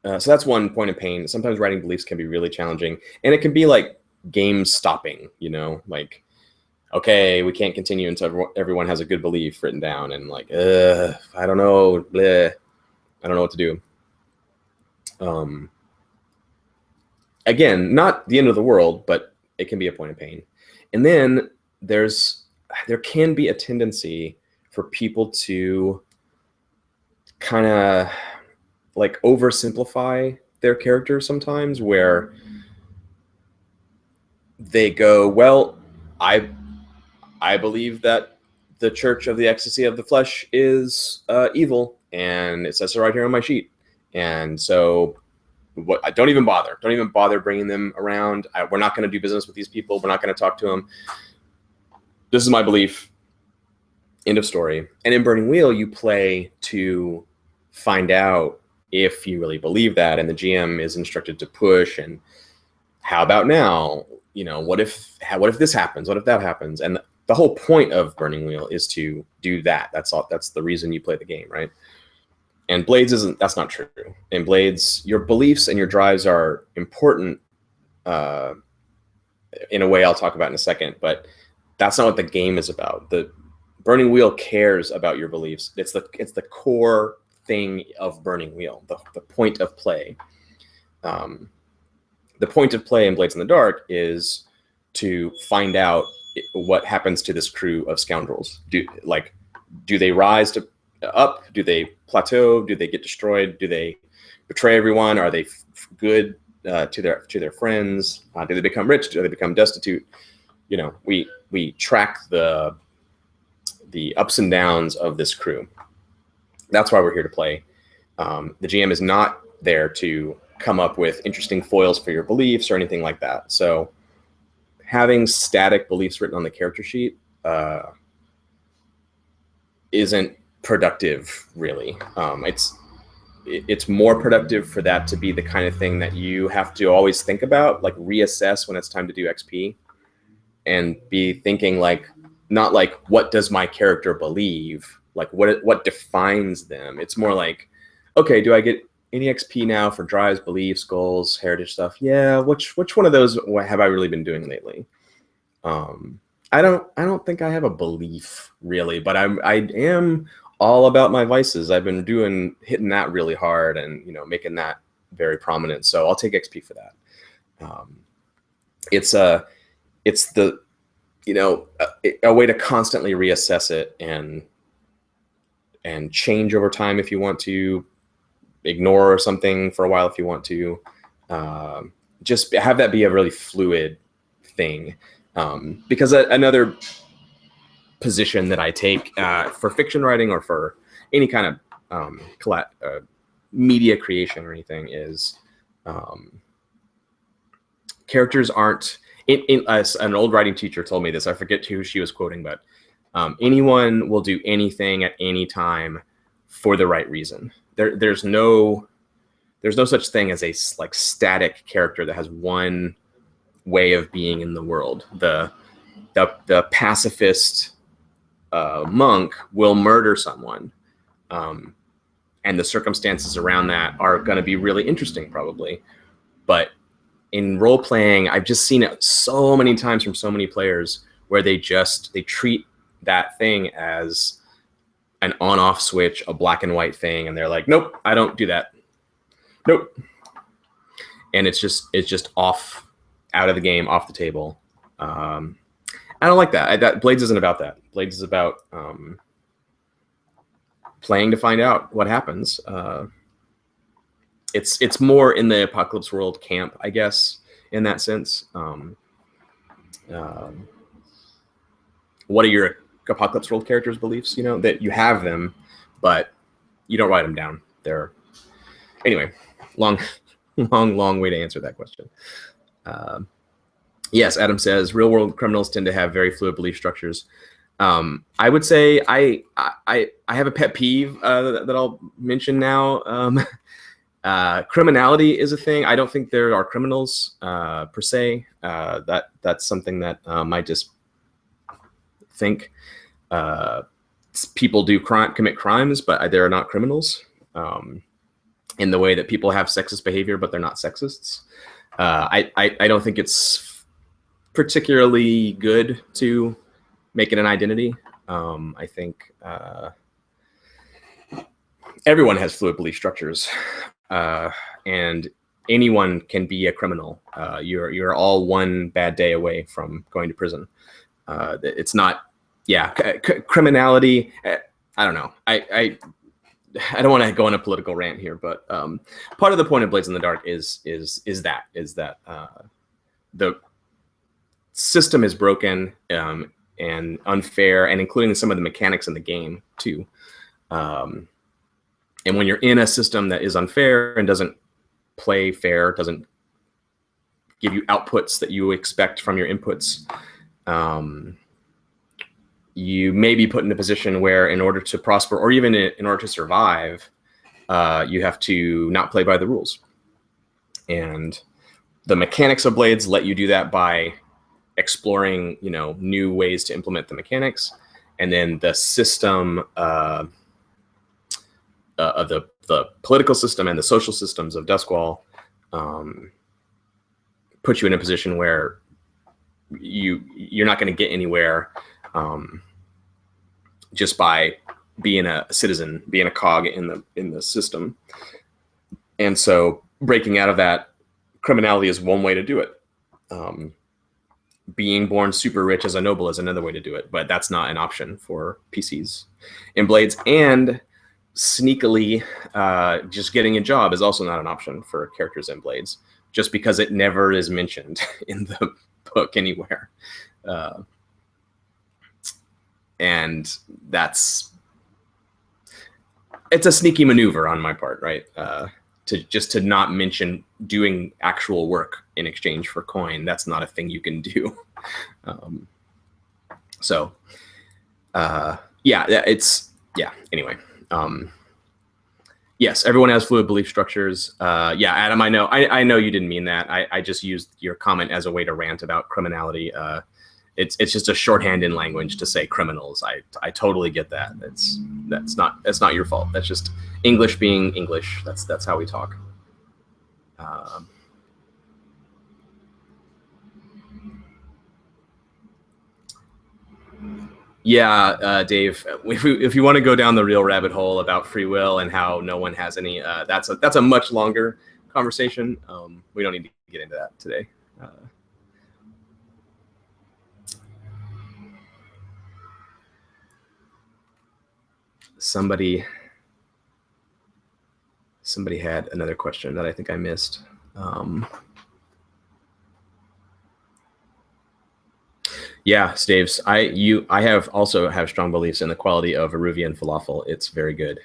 S1: that's one point of pain. Sometimes writing beliefs can be really challenging, and it can be like game stopping. Like, okay, we can't continue until everyone has a good belief written down, and like, I don't know, bleh. I don't know what to do. Again, not the end of the world, but it can be a point of pain. And then there can be a tendency for people to kind of like oversimplify their character sometimes, where they go, well, I believe that the Church of the Ecstasy of the Flesh is evil, and it says so right here on my sheet. And so I don't even bother bringing them around. We're not going to do business with these people. We're not going to talk to them. This is my belief. End of story. And in Burning Wheel, you play to find out if you really believe that, and the GM is instructed to push. And how about now? What if this happens? What if that happens? And the whole point of Burning Wheel is to do that. That's all. That's the reason you play the game, right? And Blades that's not true. In Blades, your beliefs and your drives are important in a way I'll talk about in a second, but that's not what the game is about. The Burning Wheel cares about your beliefs. It's the core thing of Burning Wheel, the point of play. The point of play in Blades in the Dark is to find out what happens to this crew of scoundrels. Do they rise up? Do they plateau? Do they get destroyed? Do they betray everyone? Are they good to their friends? Do they become rich? Do they become destitute? We track the ups and downs of this crew. That's why we're here to play. The GM is not there to come up with interesting foils for your beliefs or anything like that. So having static beliefs written on the character sheet isn't productive, really. It's more productive for that to be the kind of thing that you have to always think about, like reassess when it's time to do XP, and be thinking not like, what does my character believe? Like what defines them? It's more like, okay, do I get any XP now for drives, beliefs, goals, heritage stuff? Yeah, which one of those have I really been doing lately? I don't think I have a belief really, but I am all about my vices. I've been hitting that really hard and making that very prominent. So I'll take XP for that. It's a way to constantly reassess it and change over time if you want to, ignore something for a while if you want to. Just have that be a really fluid thing. Because another position that I take for fiction writing or for any kind of media creation or anything is characters aren't. An old writing teacher told me this. I forget who she was quoting, but anyone will do anything at any time for the right reason. There's no such thing as a static character that has one way of being in the world. The pacifist monk will murder someone, and the circumstances around that are going to be really interesting, probably. But in role playing, I've just seen it so many times from so many players where they treat that thing as an on-off switch, a black and white thing, and they're like, nope, I don't do that. Nope. And it's just off, out of the game, off the table. I don't like that. Blades isn't about that. Blades is about playing to find out what happens. It's more in the Apocalypse World camp, I guess, in that sense. What are your Apocalypse World characters' beliefs? You know, that you have them, but you don't write them down. Anyway, long way to answer that question. Yes, Adam says real world criminals tend to have very fluid belief structures. I would say I have a pet peeve that I'll mention now. Criminality is a thing. I don't think there are criminals per se. That's something that I just think people do commit crimes, but they are not criminals. In the way that people have sexist behavior, but they're not sexists. I don't think it's particularly good to make it an identity. I think everyone has fluid belief structures, and anyone can be a criminal. You're all one bad day away from going to prison. It's not, criminality. I don't know. I don't want to go on a political rant here, but part of the point of Blades in the Dark is that the system is broken and unfair, and including some of the mechanics in the game too. And when you're in a system that is unfair and doesn't play fair, doesn't give you outputs that you expect from your inputs, you may be put in a position where in order to prosper, or even in order to survive, you have to not play by the rules. And the mechanics of Blades let you do that by exploring, new ways to implement the mechanics. And then the system of the political system and the social systems of Duskwall put you in a position where you're not going to get anywhere just by being a citizen, being a cog in the system. And so breaking out of that, criminality is one way to do it. Being born super rich as a noble is another way to do it, but that's not an option for PCs in Blades. And sneakily, just getting a job is also not an option for characters in Blades, just because it never is mentioned in the book anywhere. And it's a sneaky maneuver on my part, right? To not mention doing actual work in exchange for coin. That's not a thing you can do. Anyway. Yes, everyone has fluid belief structures. Adam, I know you didn't mean that. I just used your comment as a way to rant about criminality. It's just a shorthand in language to say criminals. I totally get that. That's not your fault. That's just English being English. That's how we talk. Dave, if you want to go down the real rabbit hole about free will and how no one has any, that's a much longer conversation. We don't need to get into that today. Somebody had another question that I think I missed. Staves, I have strong beliefs in the quality of Aruvian falafel. It's very good.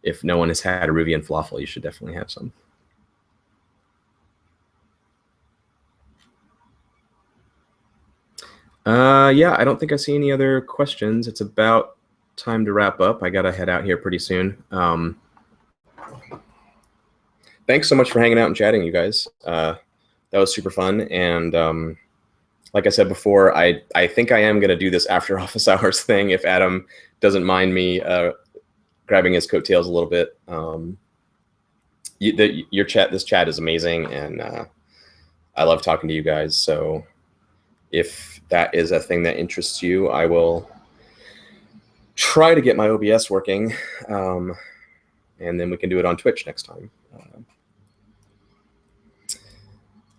S1: If no one has had Aruvian falafel, you should definitely have some. I don't think I see any other questions. It's about time to wrap up. I gotta head out here pretty soon. Thanks so much for hanging out and chatting, you guys. That was super fun, and like I said before, I think I am going to do this after office hours thing if Adam doesn't mind me grabbing his coattails a little bit. Your chat, this chat is amazing, and I love talking to you guys. So if that is a thing that interests you, I will try to get my OBS working, and then we can do it on Twitch next time.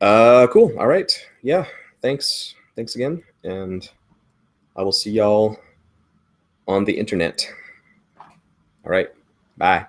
S1: Cool. All right. Yeah. Thanks again, and I will see y'all on the internet. All right. Bye.